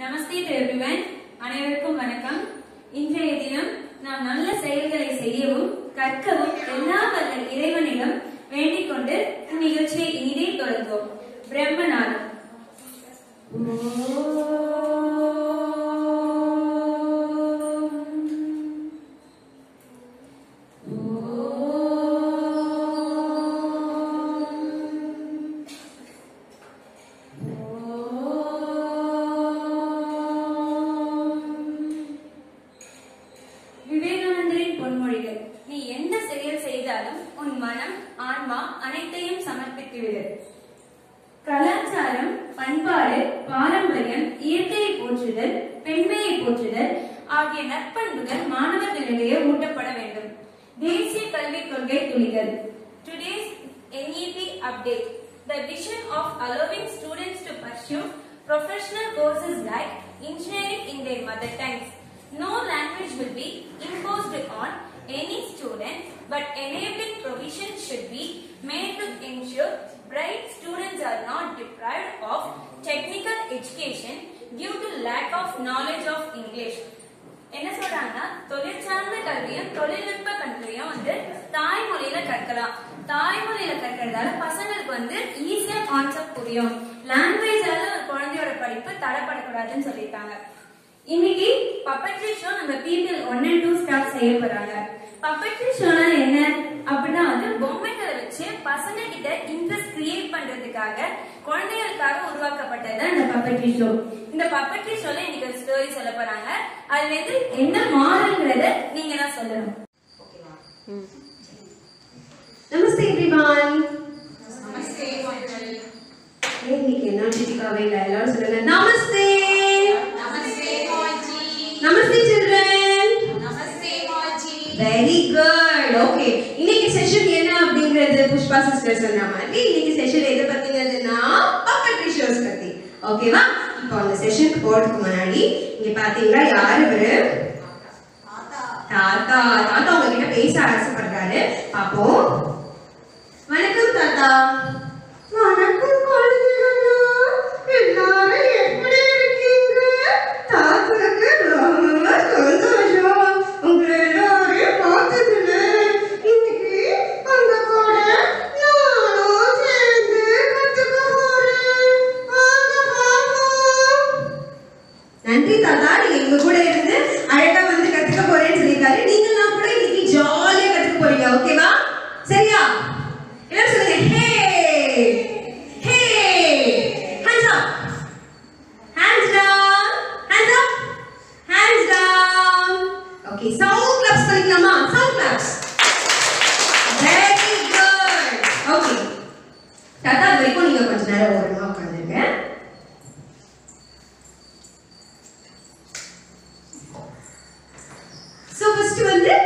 Namaste to everyone. அனைவருக்கும் வணக்கம். இன்றைய தினம் நாம் நல்ல செயல்களை செய்யவும் கற்கவும் எல்லாம் வல்ல இறைவனிடம் வேண்டிக் கொண்டு இந்நிகழ்ச்சியை இனிதே தொடங்குவோம். பிரம்மநாதம். விவேகானந்தரின் பொன்மொழிகள். நீ என்ன செயல் செய்தாலும் உன் மனம் ஆன்மா அனைத்தையும் சமர்ப்பித்துவிடு. கலாச்சாரம், பண்பாடு, பாரம்பரியம், இயற்கையை போற்றுதல், பெண்மையை போற்றுதல் ஆகிய நற்பண்புகள் மாணவர்களிடையே ஊட்டப்பட வேண்டும். தேசிய கல்விக் கொள்கை துளிகள். Today's NEP update. The vision of allowing students to pursue professional courses like engineering in their mother tongues. No language will be imposed on any student, but enabling provisions should be made to ensure bright students are not deprived of technical education due to lack of knowledge of English. என்ன சொல்றாங்கன்னா, தொழில் சார்ந்த கல்வியும் தொழில்நுட்ப கல்வியும் தாய்மொழியில கற்கலாம். தாய்மொழியில கற்கிறதால பசங்களுக்கு ஈஸியா கான்செப்ட் புரியும். லாங்குவேஜால ஒரு குழந்தையோட படிப்பு தடைப்படக்கூடாதுன்னு சொல்லிட்டாங்க. இன்னைக்கு பப்பட்ரி ஷோ நம்ம PPL 1 and 2 ஸ்டார்ட் செய்ய போறாங்க. பப்பட்ரி ஷோனா என்ன அப்படின்னா பொம்மைகளை வச்சு பசங்க கிட்ட இன்ட்ரெஸ்ட் கிரியேட் பண்றதுக்காக குழந்தைகளுக்காக உருவாக்கப்பட்டது இந்த பப்பட்ரி ஷோ. இந்த பப்பட்ரி ஷோல இன்னைக்கு ஒரு ஸ்டோரி சொல்ல போறாங்க. அதுல இருந்து என்ன மாறல்ங்கறத நீங்க தான் சொல்லணும். ஓகேவா? நமஸ்தே எவ்ரிவன். நமஸ்தே மாண்டல். இன்னைக்கு எனர்ஜெட்டிக்காவே எல்லாரும் சொல்லுங்க நமஸ்தே. Namaste children. Namaste Moji. Very good. Okay. இன்னைக்கு செஷன் என்ன அப்படிங்கறது புஷ்பா சிஸ்டர் சொன்ன மாதிரி இன்னைக்கு செஷன் எதை பத்தினதுன்னா பப்பட்ரி ஷோஸ் பத்தி. ஓகேவா? இப்போ அந்த செஷனுக்கு போறதுக்கு முன்னாடி இங்க பாத்தீங்களா யாரு இவரு? தாத்தா. தாத்தா உங்ககிட்ட பேச ஆசைப்படுறாரு. பாப்போம். வணக்கம் தாத்தா. வணக்கம் குழந்தைகளா. எல்லாரும் எப்படி இருக்கீங்க? தாத்தாக்கு ரொம்ப சந்தோஷம் உங்களை எல்லாரையும் பார்த்ததுல. இன்னைக்கு அந்த கூட நானும் சேர்ந்து கத்துக்க போறேன். வாங்க பாப்போம். நன்றி தாத்தா, நீங்க எங்க கூட இருந்து அழகா கத்துக்க போறேன்னு சொல்லிருக்காரு. நீங்களாம் கூட இன்னைக்கு ஜாலியா கத்துக்க போறீங்க. ஓகேவா? சரியா? எல்லாரும் சொல்லுங்க hey hey. Hands up. Hands down. Hands up. Hands down. Okay, sound claps பண்ணிக்கலாமா? Sound claps. Very good. Okay. தாத்தா வரைக்கும் நீங்க கொஞ்ச நேரம் ஓரமா உட்கார்ந்துருங்க. So first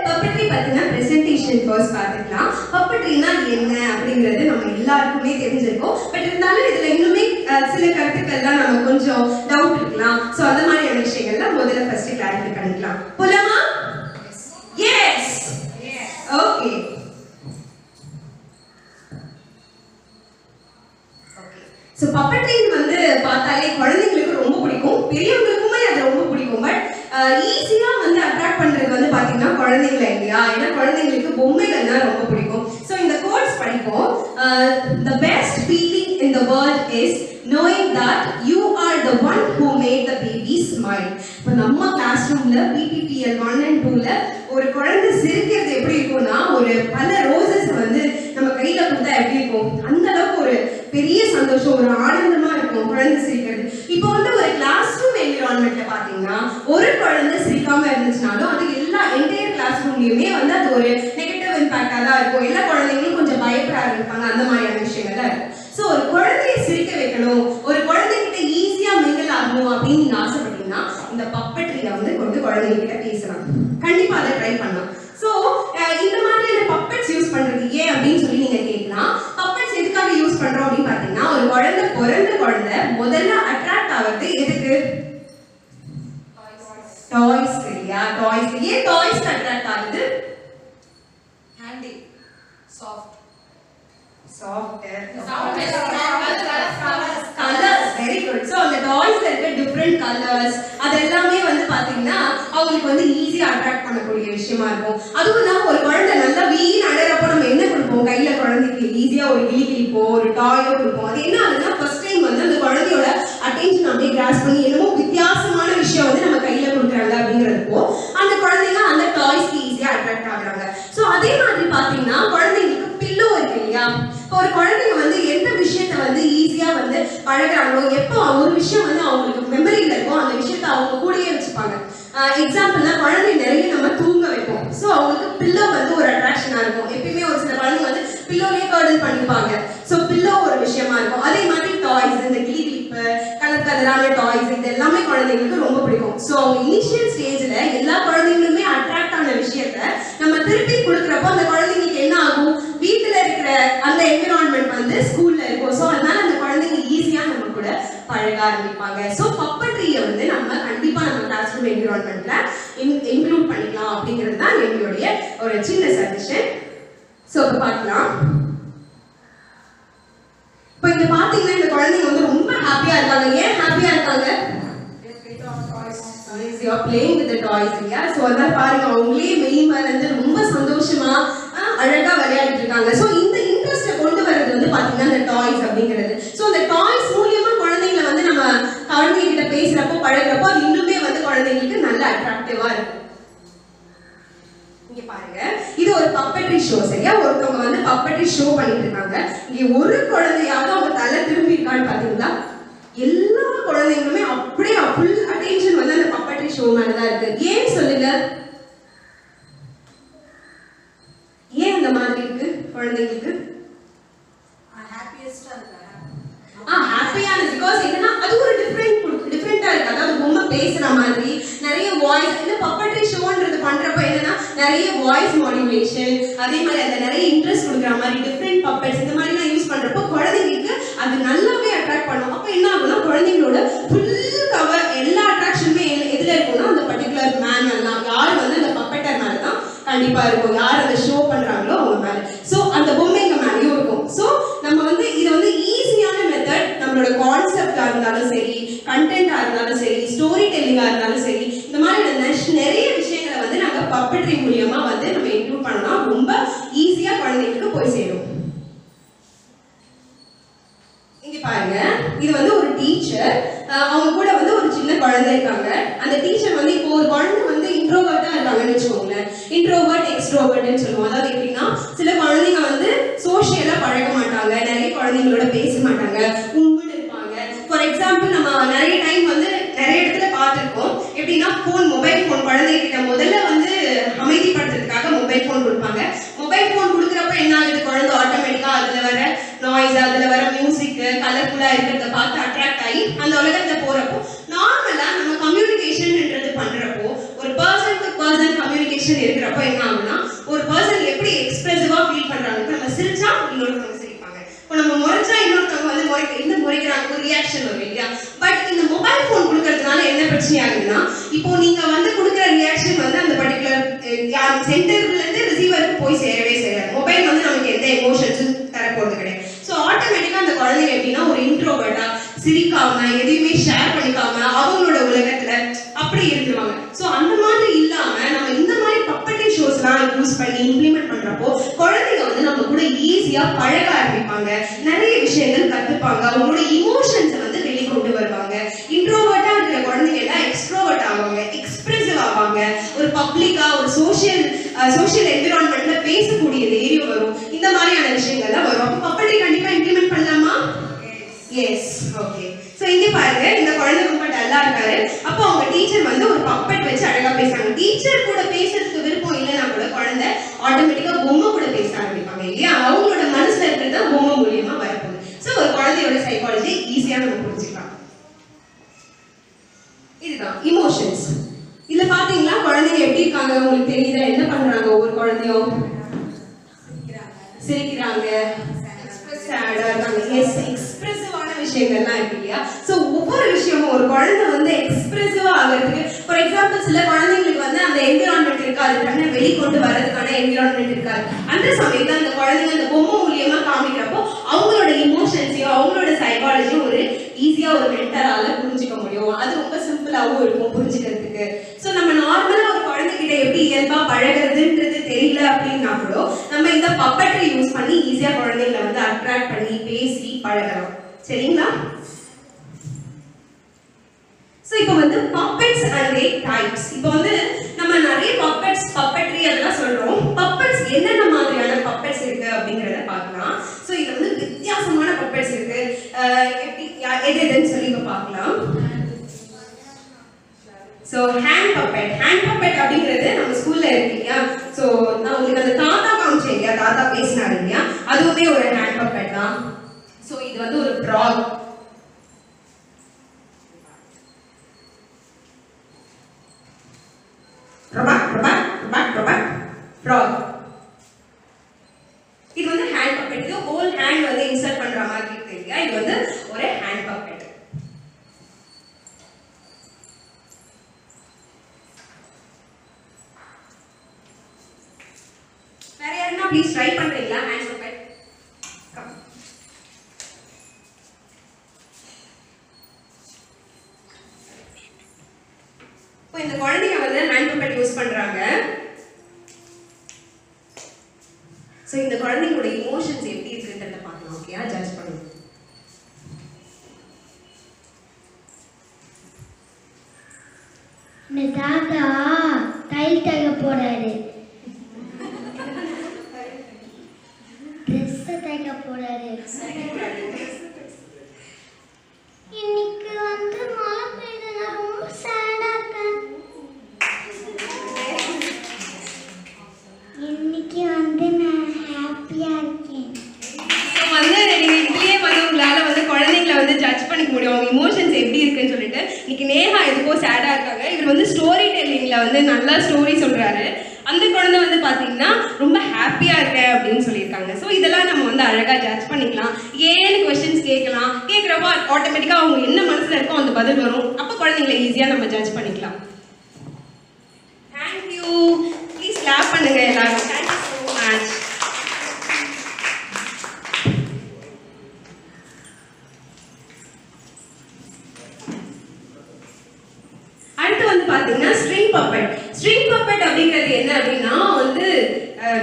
puppetry பத்தின presentation first பார்த்துக்கலாம். puppetryனா என்ன அப்படிங்கிறது நம்ம எல்லாருக்குமே தெரிஞ்சிருக்கும். பட் இருந்தாலும் இதுல இன்னுமே சில கருத்துக்கள்லாம் நம்ம கொஞ்சம் டவுட் இருக்கலாம். சோ அந்த மாதிரியான விஷயங்கள்லாம் முதல்ல ஃபர்ஸ்ட் கிளாரிஃபை பண்ணிக்கலாம். போலாமா? எஸ். ஓகே. சோ puppetry பார்த்தாலே குழந்தைகளுக்கு ரொம்ப பிடிக்கும், பெரியவங்களுக்குமே அது ரொம்ப பிடிக்கும். பட் ஈஸியா அட்ராக்ட் பண்றது பாத்தீங்கன்னா குழந்தைகளை இல்லையா? ஏன்னா குழந்தைங்களுக்கு பொம்மைகள்னா ரொம்ப பிடிக்கும். சோ இந்த கோட்ஸ் படிப்போம். The best feeling in the world is knowing that you are the one who made the baby smile. இப்போ நம்ம கிளாஸ் ரூம்ல PPL 1 and 2ல ஒரு குழந்தை சிரிக்கிறது எப்படி இருக்கும்னா ஒரு பல ரோசஸ் நம்ம கையில கொடுத்தா எப்படி இருக்கும் அந்த அளவுக்கு ஒரு பெரிய சந்தோஷம், ஒரு ஆனந்தமா இருக்கும் குழந்தை சிரிக்கிறது. இப்போ ஒரு கிளாஸ் ரூம் என்விரான்மெண்ட்ல பாத்தீங்கன்னா ஒரு குழந்தை சிரிக்காம இருந்துச்சுனாலும் அது எல்லா என்டையர் கிளாஸ் ரூம்லயுமே அது ஒரு நெகட்டிவ் இம்பாக்டா தான் இருக்கும். எல்லா குழந்தைங்களும் கொஞ்சம் பயப்பட ஆரம்பிப்பாங்க. அந்த மாதிரியான விஷயங்கள்லாம் இருக்கும். சோ ஒரு குழந்தையை சிரிக்க வைக்கணும், ஒரு குழந்தைகிட்ட ஈஸியா மிங்கிள் ஆகணும் அப்படின்னு நீங்க ஆசைப்பட்டீங்கன்னா இந்த பப்பட்ரியை கொண்டு குழந்தைகிட்ட பேசலாம். கண்டிப்பா அதை ட்ரை பண்ணலாம். சோ இந்த மாதிரியான பப்பட்ஸ் யூஸ் பண்றது ஏன் அப்படின்னு சொல்லி நீங்க கேட்கலாம். பப்பட்ஸ் எதுக்காக யூஸ் பண்றோம் அப்படின்னு பாத்தீங்கன்னா ஒரு குழந்தை பிறந்த குழந்தை முதல்ல அட்ராக்ட் ஆகிறது எதுக்கு? டாய்ஸ் இல்லையா? டாய்ஸ். ஏன் டாய்ஸ் அட்ராக்ட் ஆகுது? Handy. Soft. Soft. Colors. Very good. So the toys that get different different colours அது எல்லாமே வந்து பாத்தீங்கன்னா அவங்களுக்கு வந்து ஈஸியா அட்ராக்ட் பண்ணக்கூடிய விஷயமா இருக்கும். அதுவும் இல்லாம ஒரு குழந்தை நல்லா வீண் அழறப்போ நம்ம என்ன கொடுப்போம், கையில குழந்தைக்கு ஈஸியா ஒரு கிளி கிளிப்போ ஒரு டாயோ கொடுப்போம். அது என்ன ஆகுதுன்னா ஃபர்ஸ்ட் டைம் வந்து அந்த குழந்தையோட அட்டென்ஷன் அப்படியே கிராஸ் பண்ணி என்னமோ வித்தியாசமான விஷயம் வந்து நம்ம கையில கொடுக்குறாங்க அப்படிங்கிறப்போ அந்த குழந்தைங்க அந்த டாய்ஸ்க்கு ஈஸியா அட்ராக்ட் ஆகுறாங்க. ஸோ அதே மாதிரி பாத்தீங்கன்னா குழந்தைங்களுக்கு பில்லோ இருக்கு இல்லையா, இப்போ ஒரு குழந்தைங்க வந்து எந்த விஷயத்த வந்து ஈஸியா வந்து பழகுறாங்களோ, எப்போ ஒரு விஷயம் வந்து அவங்களுக்கு மெமரியில இருக்கோ அந்த விஷயத்த அவங்க கூடயே வச்சுப்பாங்க. எக்ஸாம்பிள்னா குழந்தை நிறைய நம்ம தூங்க வைப்போம். ஸோ அவங்களுக்கு பில்லோ வந்து ஒரு அட்ராக்ஷனா இருக்கும். எப்பயுமே ஒரு சில குழந்தைங்க வந்து பில்லோலயே கர்டல் பண்ணிப்பாங்க. ஸோ பில்லோ ஒரு விஷயமா இருக்கும். அதே மாதிரி டாய்ஸ், இந்த கிளி கிளிப்பு, கலர் கலரான டாய்ஸ், இது எல்லாமே குழந்தைங்களுக்கு ரொம்ப பிடிக்கும். ஸோ அவங்க இனிஷியல் ஸ்டேஜ்ல எல்லா குழந்தைங்களுமே அட்ராக்ட் ஆன விஷயத்த நம்ம திருப்பி கொடுக்குறப்போ அந்த குழந்தைங்களுக்கு என்ன ஆகும், வீட்டுல இருக்கிற அந்த என்விரான்மெண்ட் வந்து ஸ்கூல்ல இருக்கும். ஸோ அதனால அந்த குழந்தைங்க ஈஸியா நம்ம கூட பழக ஆரம்பிப்பாங்க. ஸோ பப்பட்ரியை வந்து நம்ம கண்டிப்பா நம்ம கிளாஸ் ரூம் என்விரான்மெண்ட்ல இன்க்ளூட் பண்ணிக்கலாம் அப்படிங்கிறது தான் எங்களுடைய ஒரு சின்ன சஜஷன். ஸோ இப்போ பார்க்கலாம். இப்போ இங்க பாத்தீங்கன்னா இந்த குழந்தைங்க வந்து ரொம்ப ஹாப்பியா இருக்காங்க. ஏன் ஹாப்பியா இருக்காங்க? You are playing with the toys. Yeah, so அதனால பாருங்க அவங்களே மெய் மறந்து ரொம்ப சந்தோஷமா அழகா விளையாடிட்டு இருக்காங்க. ஸோ இந்த இன்ட்ரெஸ்ட்டை கொண்டு வர்றது வந்து பாத்தீங்கன்னா இந்த டாய்ஸ் அப்படிங்கிறது. ஸோ அந்த டாய்ஸ் மூலியமா குழந்தைங்களை வந்து நம்ம குழந்தைங்க கிட்ட பேசுறப்போ பழகிறப்போ அது இன்னுமே வந்து குழந்தைங்களுக்கு நல்ல அட்ராக்டிவா இருக்கும். இங்க பாருங்க, இது ஒரு பப்பட்ரி ஷோ. சரியா, ஒருத்தவங்க வந்து பப்பட்ரி ஷோ பண்ணிட்டு இருக்காங்க. இங்க ஒரு குழந்தையாவது அவங்க தலை திரும்பி இருக்கான்னு பாத்தீங்களா? எல்லா குழந்தைங்களுமே அப்படியே ஃபுல் அட்டென்ஷன் வந்து அந்த பப்பட்ரி ஷோ மேலதான் இருக்கு. ஏன் சொல்லுங்க, ஏன் அந்த மாதிரி இருக்கு குழந்தைங்களுக்கு? ஹாப்பியான பிகாஸ் என்னன்னா அது ஒரு டிஃப்ரெண்டா இருக்கு. அதாவது பொம்மை பேசுற மாதிரி நிறைய வாய்ஸ், இந்த பப்பட்ரி ஷோன்றது பண்றப்ப என்னன்னா நிறைய வாய்ஸ் மாடுலேஷன், அதே மாதிரி அந்த நிறைய இன்ட்ரெஸ்ட் கொடுக்குற மாதிரி டிஃப்ரெண்ட் பப்பட்ஸ் இந்த மாதிரி எல்லாம் யூஸ் பண்றப்போ குழந்தைங்களுக்கு அது நல்லாவே அட்ராக்ட் பண்ணும். அப்ப என்ன ஆகும்னா குழந்தைங்களோட ஃபுல் கவர் எல்லா அட்ராக்ஷனுமே எதுல இருக்கும்னா அந்த பர்டிகுலர் மேன் எல்லாம் யார் வந்து அந்த பப்பட்டர் மேல தான் கண்டிப்பா இருக்கும், யார் அந்த ஷோ பண்றாங்களோ அவங்க மேல. ஸோ அந்த பொம்மைங்க மேலேயும் இருக்கும். ஸோ நம்ம வந்து இதை வந்து ஈஸியான மெத்தட், நம்மளோட கான்செப்டா இருந்தாலும் சரி, கண்டென்ட்டா இருந்தாலும் சரி, ஸ்டோரி டெல்லிங்கா இருந்தாலும் சரி, இந்த மாதிரி நிறைய விஷயங்களை வந்து நாங்க பப்பட்ரி மூலியமா வந்து நம்ம இன்க்ளூட் பண்ணலாம். ரொம்ப ஈஸியா குழந்தைங்களுக்கு போய் சேரும். இங்க பாருங்க, இது வந்து ஒரு டீச்சர், அவங்க கூட வந்து ஒரு சின்ன குழந்தை இருக்காங்க. அந்த டீச்சர் வந்து இப்போ ஒரு குழந்தை வந்து இன்ட்ரோவர்ட்டா இருக்காங்கன்னு வச்சுக்கோங்களேன். இன்ட்ரோவர்ட் எக்ஸ்ட்ரோவர்ட்னு சொல்லுவோம். அதாவது எப்படின்னா சில குழந்தைங்க வந்து சோஷியலா பழக மாட்டாங்க, நிறைய குழந்தைங்களோட பேச மாட்டாங்க, உண்மைன்னு இருப்பாங்க. ஃபார் எக்ஸாம்பிள் நம்ம நிறைய டைம் வந்து நிறைய இடத்துல பார்த்துருக்கோம். எப்படின்னா மொபைல் ஃபோன் குழந்தைகிட்ட முதல்ல வந்து அமைதிப்படுத்துறதுக்காக மொபைல் ஃபோன் கொடுப்பாங்க. மொபைல் ஃபோன் கொடுக்குறப்ப என்ன ஆகுது, குழந்தை ஆட்டோமேட்டிக்கா அதுல வர நாய்ஸ், அதுல வர மியூசிக், கலர்ஃபுல்லா இருக்கிறத பார்த்து அட்ராக்ட் ஆகி அந்த உலகத்துல போறப்போ நார்மலா நம்ம கம்யூனிகேஷன்ன்றது பண்றப்போ ஒரு பர்சன் டு பர்சன் கம்யூனிகேஷன் இருக்கிறப்போ என்ன ஆகும்னா ஒரு பர்சன் எப்படி எக்ஸ்பிரசிவா ஃபீல் பண்றாங்க. நம்ம சிரிச்சா இன்னொருத்தவங்க சிரிப்பாங்க, இப்போ நம்ம முறைச்சா இன்னொருத்தவங்க வந்து முறைக்கிறாங்க, ஒரு ரியாக்ஷன் வரும் இல்லையா. பட் இந்த மொபைல் ஃபோன் கொடுக்கறதுனால என்ன பிரச்சனை ஆகுதுன்னா இப்போ நீங்க வந்து கொடுக்குற ரியாக்ஷன் வந்து அந்த பர்டிகுலர் சென்டர்ல இருந்து ரிசீவருக்கு போய் சேரவே சேராது. மொபைல் வந்து நமக்கு எந்த எமோஷன்ஸும் தரப்போறது கிடையாது. ஸோ ஆட்டோமேட்டிக்கா அந்த குழந்தைங்க எப்படின்னா ஒரு இன்ட்ரோவர்ட்டா சிரிக்காம எதையுமே ஷேர் பண்ணிக்காம அவங்களோட உலகத்துல அப்படி இருந்துருவாங்க. ஸோ அந்த மாதிரி இல்லாம நம்ம இந்த மாதிரி பப்பட்ரி ஷோஸ்லாம் யூஸ் பண்ணி இம்ப்ளிமெண்ட் பண்றப்போ குழந்தைங்க வந்து நம்ம கூட ஈஸியா பழக ஆரம்பிப்பாங்க, நிறைய விஷயங்கள் கத்துப்பாங்க, அவங்களோட இமோஷன்ஸை வந்து வெளிக்கொண்டு வருவாங்க. இன்ட்ரோவர்ட்டா இருக்கிற குழந்தைங்க எல்லாம் எக்ஸ்ட்ரோவர்ட் ஆவாங்க, எக்ஸ்பிரசிவ் ஆவாங்க, ஒரு பப்ளிக்கா ஒரு சோஷியல் என்விரான்மெண்ட்ல பேசக்கூடிய தைரியம் வரும். இந்த மாதிரியான விஷயங்கள்லாம் வரும். அப்போ பப்பட்ரி கண்டிப்பா இம்ப்ளிமெண்ட் பண்ணலாமா? S, okay. ஸோ இங்க பாருங்க, இந்த குழந்தை ரொம்ப டல்லா இருக்காரு. அப்போ அவங்க டீச்சர் வந்து ஒரு பப்பட் வச்சு அழகா பேசுறாங்க. டீச்சர் கூட பேசுறதுக்கு விருப்பம் இல்லைன்னா கூட குழந்தை ஆட்டோமேட்டிக்கா பொம்மை கூட பேச ஆரம்பிப்பாங்க இல்லையா. அவங்களோட மனசுல இருக்கிறது பொம்மை மூலியமா வரப்போகுது. ஸோ ஒரு குழந்தையோட சைக்காலஜி ஈஸியா நம்ம புரிஞ்சுக்கலாம். இதுதான் இமோஷன்ஸ். இதுல பாத்தீங்களா குழந்தைங்க எப்படி இருக்காங்க உங்களுக்கு தெரியுதா? என்ன பண்றாங்க? ஒவ்வொரு குழந்தையும் சிரிக்கிறாங்க, எக்ஸ்பிரசிவான விஷயங்கள்லாம் இருக்கு இல்லையா. ஸோ ஒவ்வொரு விஷயமும் ஒரு குழந்தை வந்து எக்ஸ்பிரசிவா ஆகிறதுக்கு, ஃபார் எக்ஸாம்பிள் சில குழந்தைங்களுக்கு வந்து அந்த என்விரான்மெண்ட் இருக்காது, வெளிக்கொண்டு வர்றதுக்கான என்விரான்மெண்ட் இருக்காது. அந்த சமயத்துல அந்த குழந்தைங்க அந்த பொம்மை மூலியமா காமிக்கிறப்போ அவங்களோட இமோஷன்ஸையும் அவங்களோட சைக்காலஜியும் ஒரு ஈஸியா ஒரு மென்டரால புரிஞ்சுக்க முடியும். அது ரொம்ப யூஸ்ஃபுல்லாகவும் இருக்கும் புரிஞ்சுக்கிறதுக்கு. ஸோ நம்ம நார்மலாக ஒரு குழந்தைகிட்ட எப்படி இயல்பாக பழகிறதுன்றது தெரியல அப்படின்னா கூட நம்ம இந்த பப்பட்ரி யூஸ் பண்ணி ஈஸியாக குழந்தைங்களை வந்து அட்ராக்ட் பண்ணி பேசி பழகலாம். சரிங்களா? ஸோ இப்போ வந்து பப்பெட்ஸ் அண்ட் their டைப்ஸ். இப்போ வந்து நம்ம நிறைய பப்பெட்ஸ் பப்பட்ரி அதெல்லாம் சொல்றோம். பப்பெட்ஸ் என்னென்ன மாதிரியான பப்பெட்ஸ் இருக்கு அப்படிங்கிறத பார்க்கலாம். ஸோ இது வந்து வித்தியாசமான பப்பெட்ஸ் இருக்கு. எப்படி எதுன்னு சொல்லி இப்போ பார்க்கலாம். ஸோ ஹேண்ட் பப்பெட் அப்படிங்கிறது நம்ம ஸ்கூல்ல இருக்கு இல்லையா? ஸோ நான் உங்களுக்கு அந்த தாத்தா காமிச்சேன் இல்லையா, தாத்தா பேசினாரு இல்லையா, அதுவுமே ஒரு ஹேண்ட் பப்பெட் தான். ஸோ இது வந்து ஒரு ஃப்ராக். ஃப்ராக் இது வந்து ஹேண்ட் பப்பெட். இது ஹோல் ஹேண்ட் வந்து இன்சர்ட் பண்ற மாதிரி இருக்கு இல்லையா, இது வந்து ஒரு ஹேண்ட் பப்பெட். வேற யாருன்னா ப்ளீஸ் ட்ரை பண்றீங்களா ஹேண்ட் பப்பெட்? இப்போ இந்த குழந்தைங்க வந்து ஹேண்ட் பப்பெட் யூஸ் பண்றாங்க. ஸோ இந்த குழந்தைங்களோட இமோஷன்ஸ் எப்படி இருக்குன்றத பார்க்கலாம். ஓகேயா? ஜட்ஜ் பண்ணுங்க. இந்த தாத்தா டைல் தைக்க போறாரு, ட்ரெஸ் தைக்க போறாரு. இன்னைக்கு வந்து மழை பெய்யுது, நான் ரொம்ப சேடா இருக்கேன். இன்னைக்கு வந்து நான் ஹாப்பியா இருக்கேன். ஸோ வந்து நீங்க இதுலயே வந்து உங்களால வந்து குழந்தைங்களை வந்து ஜட்ஜ் பண்ணிக்க முடியும் அவங்க இமோஷன்ஸ் எப்படி இருக்குன்னு சொல்லிட்டு. இன்னைக்கு நேஹா எதுக்கோ சேடா இருக்காங்க. இவர் வந்து ஸ்டோரி டெல்லிங்ல வந்து நல்லா ஸ்டோரி சொல்றாரு. அந்த குழந்தை வந்து பாத்தீங்கன்னா ரொம்ப ஹாப்பியா இருக்கேன் அப்படின்னு சொல்லியிருக்காங்க. ஸோ இதெல்லாம் நம்ம வந்து அழகா ஜட்ஜ் பண்ணிக்கலாம். ஏன்னு கொஸ்டின்ஸ் கேட்கலாம். கேட்குறப்போ ஆட்டோமேட்டிக்கா அவங்க என்ன மனசுல இருக்கோ அந்த பதில் வரும். அப்போ குழந்தைங்களை ஈஸியா நம்ம ஜட்ஜ் பண்ணிக்கலாம். தேங்க்யூ. ப்ளீஸ் கிளாப் பண்ணுங்க எல்லாரும். Thank you so much. அடுத்து வந்து பாத்தீங்கன்னா ஸ்ட்ரிங் பப்பெட் அப்படிங்கிறது என்ன அப்படின்னா வந்து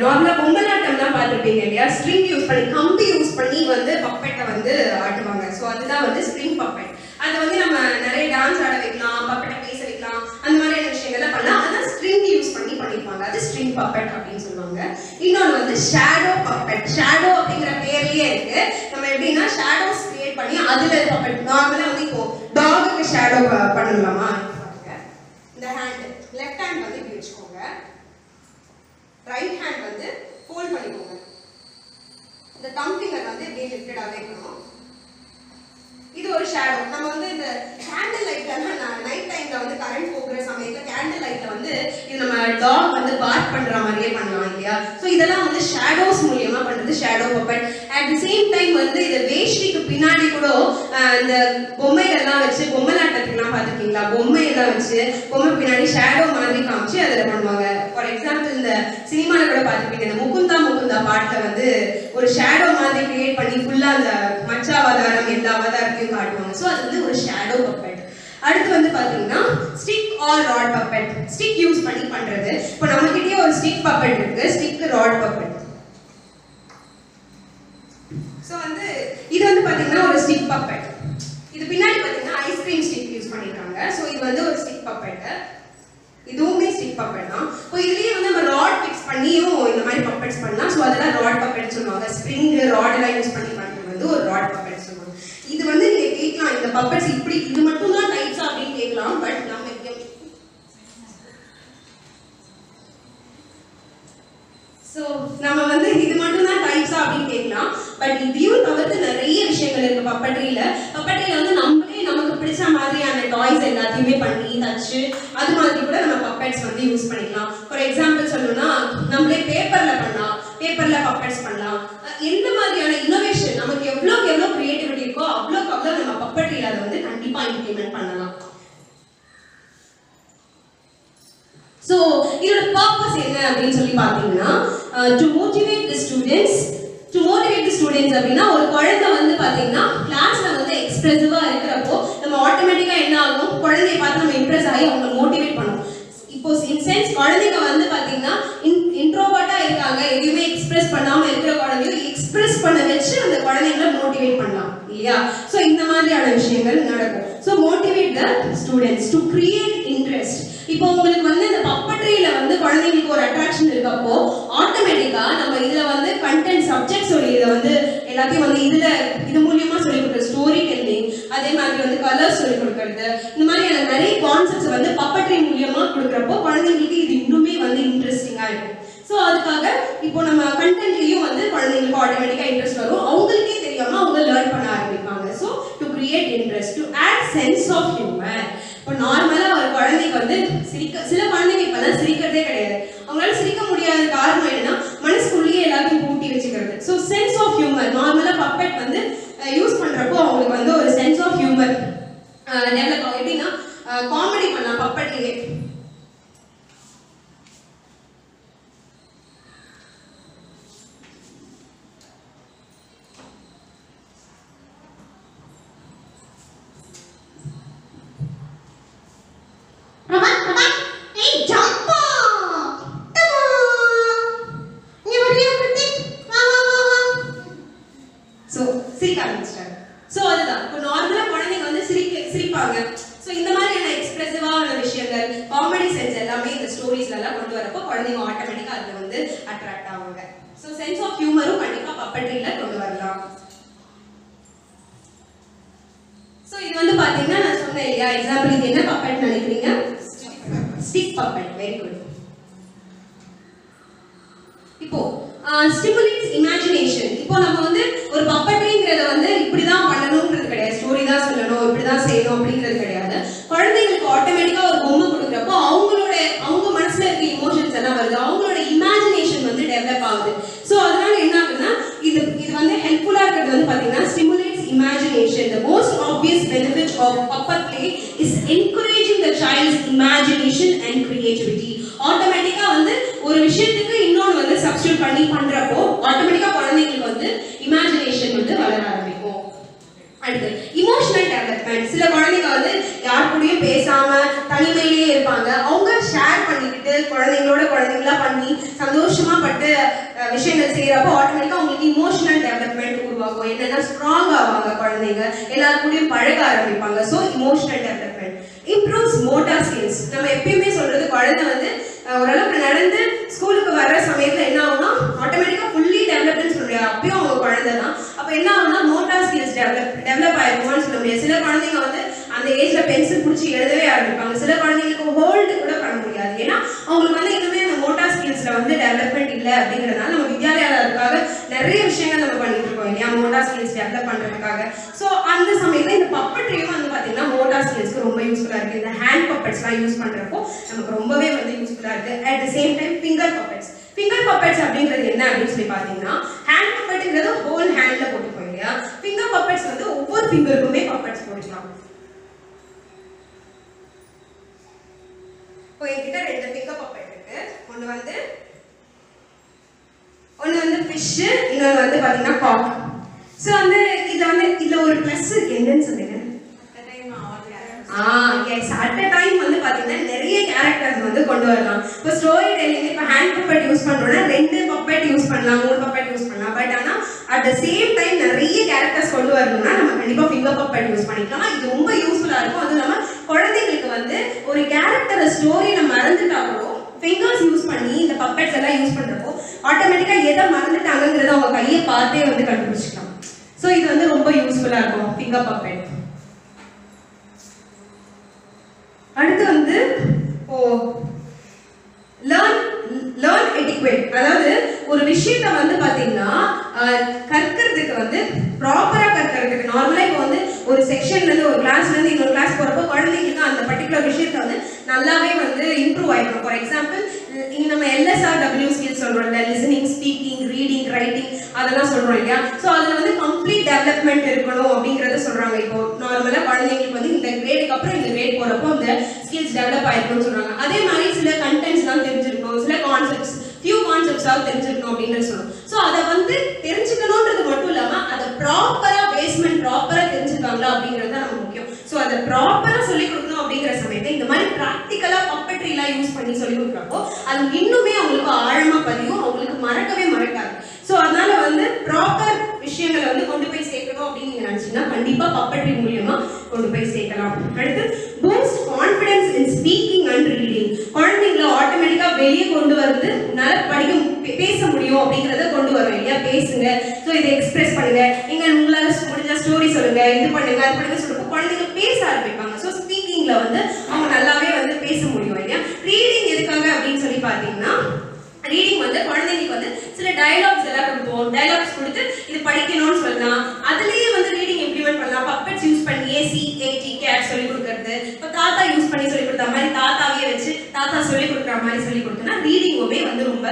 நார்மலா பொம்மலாட்டம் தான் பார்த்துருப்பீங்க இல்லையா, ஸ்ட்ரிங் யூஸ் பண்ணி கம்பி யூஸ் பண்ணி வந்து பப்பெட்டை வந்து ஆட்டுவாங்க. ஸோ அதுதான் வந்து ஸ்ட்ரிங் பப்பெட். அதை வந்து நம்ம நிறைய டான்ஸ் ஆட வைக்கலாம், பப்பெட்டை பேச வைக்கலாம், அந்த மாதிரியான விஷயங்கள்லாம் பண்ணலாம். அதான் ஸ்ட்ரிங் யூஸ் பண்ணி பண்ணிருப்பாங்க. அது ஸ்ட்ரிங் பப்பெட் அப்படின்னு சொல்லுவாங்க. இன்னொன்று வந்து ஷேடோ பப்பெட். ஷேடோ அப்படிங்கிற பேர்லயே இருக்கு. நம்ம எப்படின்னா ஷேடோஸ் கிரியேட் பண்ணி அதுல பப்பெட். நார்மலா வந்து இப்போ டாகுக்கு ஷேடோ பண்ணலாமா? இந்த ஹேண்ட் லெஃப்ட் ஹேண்ட் வந்து இப்படி வச்சுக்கோங்க, ரைட் ஹேண்ட் வந்து ஃபோல்ட் பண்ணிக்கோங்க. இந்த தம் ஃபிங்கர் வந்து இப்படியே லிஃப்டடாவே இருக்கணும். இது ஒரு ஷேடோ. நம்ம வந்து இந்த கேண்டில் லைட்ல நைட் டைம்ல வந்து கரண்ட் போகிற சமயத்துல கேண்டில் லைட்ல வந்து இது நம்ம டாக் வந்து பார்க் பண்ற மாதிரியே பண்ணலாம் இல்லையா. ஸோ இதெல்லாம் வந்து ஷேடோஸ் மூலியமா பண்றது shadow puppet. At the same time வந்து இந்த வேஷ்டிக்கு பின்னாடி கூட இந்த பொம்மைகள்லாம் வச்சு பொம்மலாட்டத்துக்குலாம் பார்த்துருக்கீங்களா, பொம்மையெல்லாம் வச்சு பொம்மை பின்னாடி ஷேடோ மாதிரி காமிச்சு அதில் பண்ணுவாங்க. ஃபார் எக்ஸாம்பிள் இந்த சினிமாவில் கூட பார்த்துருப்பீங்க, இந்த முகுந்தா பாட்டில் வந்து ஒரு ஷேடோ மாதிரி கிரியேட் பண்ணி ஃபுல்லா அந்த மச்சாவதாரம் எல்லா அவதாரத்தையும் காட்டுவாங்க. ஸோ அது வந்து ஒரு ஷேடோ பப்பெட். அடுத்து வந்து பாத்தீங்கன்னா stick or rod puppet. Stick use பண்ணி பண்றது. இப்போ நம்ம கிட்டயே ஒரு ஸ்டிக் பப்பெட் இருக்கு, ஸ்டிக் ராட் பப்பெட். ஸோ வந்து இது வந்து பாத்தீங்கன்னா ஒரு ஸ்டிக் பப்பெட். இது பின்னாடி பாத்தீங்கன்னா ஐஸ்கிரீம் ஸ்டிக் யூஸ் பண்ணிருக்காங்க. ஸோ இது வந்து ஒரு ஸ்டிக் பப்பெட். இதுவுமே ஸ்டிக் பப்பெட் தான். இப்போ இதுலயே வந்து நம்ம ராட் ஃபிக்ஸ் பண்ணியும் இந்த மாதிரி பப்பெட்ஸ் பண்ணலாம். ஸோ அதெல்லாம் ராட் பப்பெட் சொல்லுவாங்க. ஸ்ப்ரிங் ராட் எல்லாம் யூஸ் பண்ணி பண்றது வந்து ஒரு ராட் பப்பெட் சொல்லுவாங்க. இது வந்து நீங்க கேட்கலாம், இந்த பப்பெட்ஸ் இப்படி இது மட்டும் தான் டைப்ஸ் அப்படின்னு கேட்கலாம். பட் நம்ம நம்ம வந்து இது மட்டும் தான் டைப்ஸா அப்படின்னு கேட்கலாம். பட் இதையும் தவிர்த்து நிறைய விஷயங்கள் இருக்கு பப்பட்ரியில. பப்பட்ரியில வந்து நம்மளே நமக்கு பிடிச்ச மாதிரியான டாய்ஸ் எல்லாத்தையுமே பண்ணி தச்சு அது மாதிரி கூட நம்ம பப்பெட்ஸ் வந்து யூஸ் பண்ணிக்கலாம். ஃபார் எக்ஸாம்பிள் சொல்லணும்னா நம்மளே பேப்பர்ல பண்ணலாம், பேப்பர்ல பப்பெட்ஸ் பண்ணலாம். எந்த மாதிரியான இன்னோவேஷன் நமக்கு எவ்வளோக்கு எவ்வளோ கிரியேட்டிவிட்டி இருக்கோ அவ்வளோக்கு அவ்வளோ நம்ம பப்பட்ரியில அதை வந்து கண்டிப்பா இம்ப்ளிமெண்ட் பண்ணலாம். So, இதோட பர்பஸ் என்ன அப்படின்னு சொல்லி பார்த்தீங்கன்னா to motivate the students அப்படின்னா ஒரு குழந்தை வந்து பார்த்தீங்கன்னா கிளாஸ்ல வந்து எக்ஸ்பிரசிவா இருக்கிறப்போ நம்ம ஆட்டோமேட்டிக்கா என்ன ஆகும், குழந்தைய பார்த்து நம்ம பண்ண வச்சு அந்த குழந்தைங்களை மோட்டிவேட் பண்ணலாம் இல்லையா? ஸோ இந்த மாதிரியான விஷயங்கள் நடக்கும். So motivate the students to create interest. இப்போ உங்களுக்கு வந்து இந்த பப்பட்ரியில வந்து குழந்தைங்களுக்கு ஒரு அட்ராக்ஷன் இருக்கப்போ ஆட்டோமேட்டிக்கா நம்ம இதுல வந்து கண்டென்ட் சப்ஜெக்ட் சொல்லி இதை வந்து எல்லாத்தையும் வந்து இது மூலியமா சொல்லி கொடுக்குறது, ஸ்டோரி டெல்லிங், அதே மாதிரி வந்து கலர்ஸ் சொல்லி கொடுக்கறது, இந்த மாதிரியான நிறைய கான்செப்ட்ஸ் வந்து பப்பட்ரி மூலியமா கொடுக்குறப்போ குழந்தைங்களுக்கு இது இன்னுமே வந்து இன்ட்ரெஸ்டிங்கா இருக்கும். ஸோ அதுக்காக இப்போ நம்ம கண்டென்ட்லயும் வந்து குழந்தைங்களுக்கு ஆட்டோமேட்டிக்கா இன்ட்ரெஸ்ட் வரும், அவங்களுக்கே தெரியாம அவங்க லேர்ன் பண்ண ஆரம்பிப்பாங்க. So to create interest, to add sense of humour. இப்போ நார்மலா ஒரு குழந்தைக்கு வந்து சில குழந்தைங்க இப்பெல்லாம் சிரிக்கிறதே கிடையாது. அவங்களால சிரிக்க முடியாத காரணம் என்னன்னா மனசுக்குள்ளேயே எல்லாத்தையும் பூட்டி வச்சுக்கிறது. ஸோ சென்ஸ் ஆஃப் ஹியூமர் நார்மலா பப்பெட் வந்து யூஸ் பண்றப்போ அவங்களுக்கு வந்து ஒரு சென்ஸ் ஆஃப் ஹியூமர் டெவலப் ஆகும். எப்படின்னா காமெடி பண்ணலாம் பப்பட்லயே. Stimulates imagination. இப்போ நம்ம வந்து ஒரு பப்பட்ரிங்கிறத வந்து இப்படிதான் பண்ணணும்ன்றது கிடையாது, ஸ்டோரி தான் சொல்லணும், இப்படிதான் செய்யணும் அப்படிங்கிறது கிடையாது. குழந்தைங்களுக்கு ஆட்டோமேட்டிக்கா ஒரு பொம்மை கொடுக்குறப்போ அவங்க மனசுல இருக்க இமோஷன்ஸ் எல்லாம் வருது, அவங்களோட இமேஜினேஷன் வந்து டெவலப் ஆகுது. ஸோ அதனால என்ன ஆகுதுன்னா இது வந்து ஹெல்ப்ஃபுல்லா இருக்கிறது வந்து பாத்தீங்கன்னா stimulates imagination. The most obvious benefit of puppet play is encouraging the child's imagination and creativity. ஆட்டோமேட்டிக்கா வந்து ஒரு விஷயத்துக்கு இன்னொன்று வந்து சப்ஸ்டிட்யூட் பண்ணி பண்றப்போ ஆட்டோமேட்டிக்கா குழந்தைங்களுக்கு வந்து இமேஜினேஷன் வந்து வளர ஆரம்பிக்கும். அடுத்து இமோஷனல் டெவலப்மெண்ட். சில குழந்தைங்க வந்து யார் கூடயும் பேசாம தனிமையிலேயே இருப்பாங்க. அவங்க ஷேர் பண்ணிக்கிட்டு குழந்தைங்களா பண்ணி சந்தோஷமா பட்டு விஷயங்கள் செய்யறப்போ ஆட்டோமேட்டிக்கா அவங்களுக்கு இமோஷனல் டெவலப்மெண்ட் உருவாகும். என்னன்னா ஸ்ட்ராங் ஆவாங்க குழந்தைங்க, எல்லாரும் கூடயும் பழக ஆரம்பிப்பாங்க. So emotional development improves motor skills. நம்ம எப்பயுமே சொல்றது குழந்தை வந்து ஓரளவுக்கு நடந்து ஸ்கூலுக்கு வர்ற சமயத்துல என்ன ஆகும்னா ஆட்டோமேட்டிக்கா ஃபுல்லி டெவலப்மெண்ட் சொல்ல முடியாது, அப்பயும் அவங்க குழந்தை தான். அப்ப என்ன ஆகும்னா மோட்டார் ஸ்கில்ஸ் டெவலப் ஆயிருக்குமான்னு சொல்ல முடியாது. சில குழந்தைங்க வந்து அந்த ஏஜ்ல பென்சில் பிடிச்சி எழுதவே ஆரம்பிப்பாங்க, சில குழந்தைங்களுக்கு ஹோல்டு கூட பண்ண முடியாது. ஏன்னா அவங்களுக்கு வந்து இன்னுமே அந்த மோட்டார் ஸ்கில்ஸ்ல வந்து டெவலப்மெண்ட் இல்லை அப்படிங்கிறதுனால நம்ம வித்யாலயாவுக்காக நிறைய விஷயங்கள் நம்ம பண்ணிட்டு இருக்கோம் இல்லையா, மோட்டார் ஸ்கில்ஸ் டெவலப் பண்றதுக்காக. ஸோ அந்த சமயத்துல இந்த பப்பட்ரியும் வந்து பாத்தீங்கன்னா மோட்டார் ஸ்கில்ஸ்க்கு ரொம்ப யூஸ்ஃபுல்லா இருக்கு. இந்த ஹேண்ட் பப்பட்ஸ்லாம் யூஸ் பண்றப்போ நமக்கு ரொம்பவே வந்து யூஸ்ஃபுல்லா இருக்கு. At the same time finger puppets. Finger puppets அப்படிங்கிறது என்ன அப்படின்னு சொல்லி பாத்தீங்கன்னா ஹேண்ட் பப்பட்ங்கிறது ஹோல் ஹேண்ட்ல போட்டுப்போம் இல்லையா, ஃபிங்கர் பப்பட்ஸ் வந்து ஒவ்வொரு ஃபிங்கருக்குமே பப்பட்ஸ் போட்டுக்கலாம். இப்போ என்கிட்ட 2 ஃபிங்கர் பப்பட் இருக்கு. ஒன்னு வந்து ஃபிஷ், இன்னொன்று வந்து பாத்தீங்கன்னா காக். ஸோ வந்து இதுல ஒரு பிளஸ் என்னன்னு சொல்லுங்க. எஸ், அட் அ டைம் வந்து பாத்தீங்கன்னா நிறைய கேரக்டர்ஸ் வந்து கொண்டு வரலாம். இப்போ ஸ்டோரி டெல்லிங் இப்போ ஹேண்ட் பப்பட் யூஸ் பண்றோம்னா 2 பப்பட் யூஸ் பண்ணலாம், 3 பப்பட் யூஸ் பண்ணலாம். பட் ஆனா அட் த சேம் டைம் நிறைய கேரக்டர்ஸ் கொண்டு வரணும்னா நம்ம கண்டிப்பா ஃபிங்கர் பப்பட் யூஸ் பண்ணிக்கலாம். இது ரொம்ப யூஸ்ஃபுல்லா இருக்கும். அதுவும் இல்லாம குழந்தைங்களுக்கு வந்து ஒரு கேரக்டர் ஸ்டோரி நம்ம மறந்துட்டாங்களோ ஃபிங்கர்ஸ் யூஸ் பண்ணி இந்த பப்பட்ஸ் எல்லாம் யூஸ் பண்றப்போ ஆட்டோமேட்டிக்கா எதை மறந்துட்டாங்கிறத அவங்க கையை பார்த்தே வந்து கண்டுபிடிச்சிக்கலாம். ஸோ இது வந்து ரொம்ப யூஸ்ஃபுல்லா இருக்கும் ஃபிங்கர் பப்பட். அடுத்து வந்து லேர்ன் எட்டிக்வேட். அதாவது ஒரு விஷயத்தை வந்து பாத்தீங்கன்னா கற்கிறதுக்கு வந்து ப்ராப்பரா கற்கிறதுக்கு நார்மலா இப்போ வந்து ஒரு செக்ஷன்ல இருந்து ஒரு கிளாஸ்ல இருந்து இன்னொரு கிளாஸ் போறப்போ குழந்தைங்களுக்கு அந்த பர்டிகுலர் விஷயத்தை வந்து நல்லாவே வந்து இம்ப்ரூவ் ஆயிருக்கும். ஃபார் எக்ஸாம்பிள் இங்க நம்ம LSRW ஸ்கில் சொல்றோம்ல, லிசனிங், ஸ்பீக்கிங், ரீடிங், ரைட்டிங், அதெல்லாம் சொல்றோம் இல்லையா. ஸோ அதுல வந்து கம்ப்ளீட் டெவலப்மெண்ட் இருக்கணும் அப்படிங்கறத சொல்றாங்க. இப்போ நார்மலா குழந்தைங்களுக்கு வந்து இந்த கிரேடுக்கு அப்புறம் இந்த கிரேட் போறப்போ அந்த ஸ்கில்ஸ் டெவலப் ஆயிருக்கும்னு சொல்றாங்க. அதே மாதிரி சில கண்டென்ட்ஸ்லாம் தெரிஞ்சிருக்கும், சில ஃபியூ கான்செப்ட்ஸாக தெரிஞ்சிருக்கணும் அப்படின்னு சொல்லுவோம். ஸோ அதை வந்து தெரிஞ்சுக்கணுன்றது மட்டும் இல்லாம அதை ப்ராப்பரா பேஸ்மெண்ட் ப்ராப்பரா தெரிஞ்சுக்காங்களா அப்படிங்கிறது தான் நமக்கு முக்கியம். ஸோ அதை ப்ராப்பரா சொல்லிக் கொடுக்கணும் அப்படிங்கிற சமயத்தை இந்த மாதிரி ப்ராக்டிக்கலா பப்பட்ரிலாம் யூஸ் பண்ணி சொல்லிக் கொடுக்குறப்போ அது இன்னுமே அவங்களுக்கு ஆழமா பதியும், அவங்களுக்கு மறக்கவே மறக்காது. ஸோ அதனால வந்து ப்ராப்பர் முடியும் அப்படிங்கறத கொண்டு வரும் இல்லையா. பேசுங்க, ஸோ இதை எக்ஸ்பிரஸ் பண்ணுங்க, நீங்க உங்களால முடிஞ்ச ஸ்டோரி சொல்லுங்க, இது பண்ணுங்க அது பண்ணுங்க சொல்றப்போ குழந்தைங்க பேச ஆரம்பிப்பாங்க. ஸோ ஸ்பீக்கிங்ல வந்து அவங்க நல்லாவே வந்து பேச முடியும் இல்லையா. ரீடிங் எதுக்காக அப்படின்னு சொல்லி பார்த்தீங்கன்னா, ரீடிங் வந்து குழந்தைங்களுக்கு வந்து சில டயலாக்ஸ் எல்லாம் கொடுப்போம். டயலாக்ஸ் கொடுத்து இது படிக்கணும்னு சொல்லலாம். அதுலயே வந்து ரீடிங் இம்ப்ளிமெண்ட் பண்ணலாம். பப்பெட்ஸ் யூஸ் பண்ணி ACAT கேட் சொல்லி கொடுக்கறது, இப்போ தாத்தா யூஸ் பண்ணி சொல்லி கொடுத்த மாதிரி தாத்தாவே வச்சு தாத்தா சொல்லி கொடுக்குற மாதிரி சொல்லி கொடுத்தோம்னா ரீடிங்குமே வந்து ரொம்ப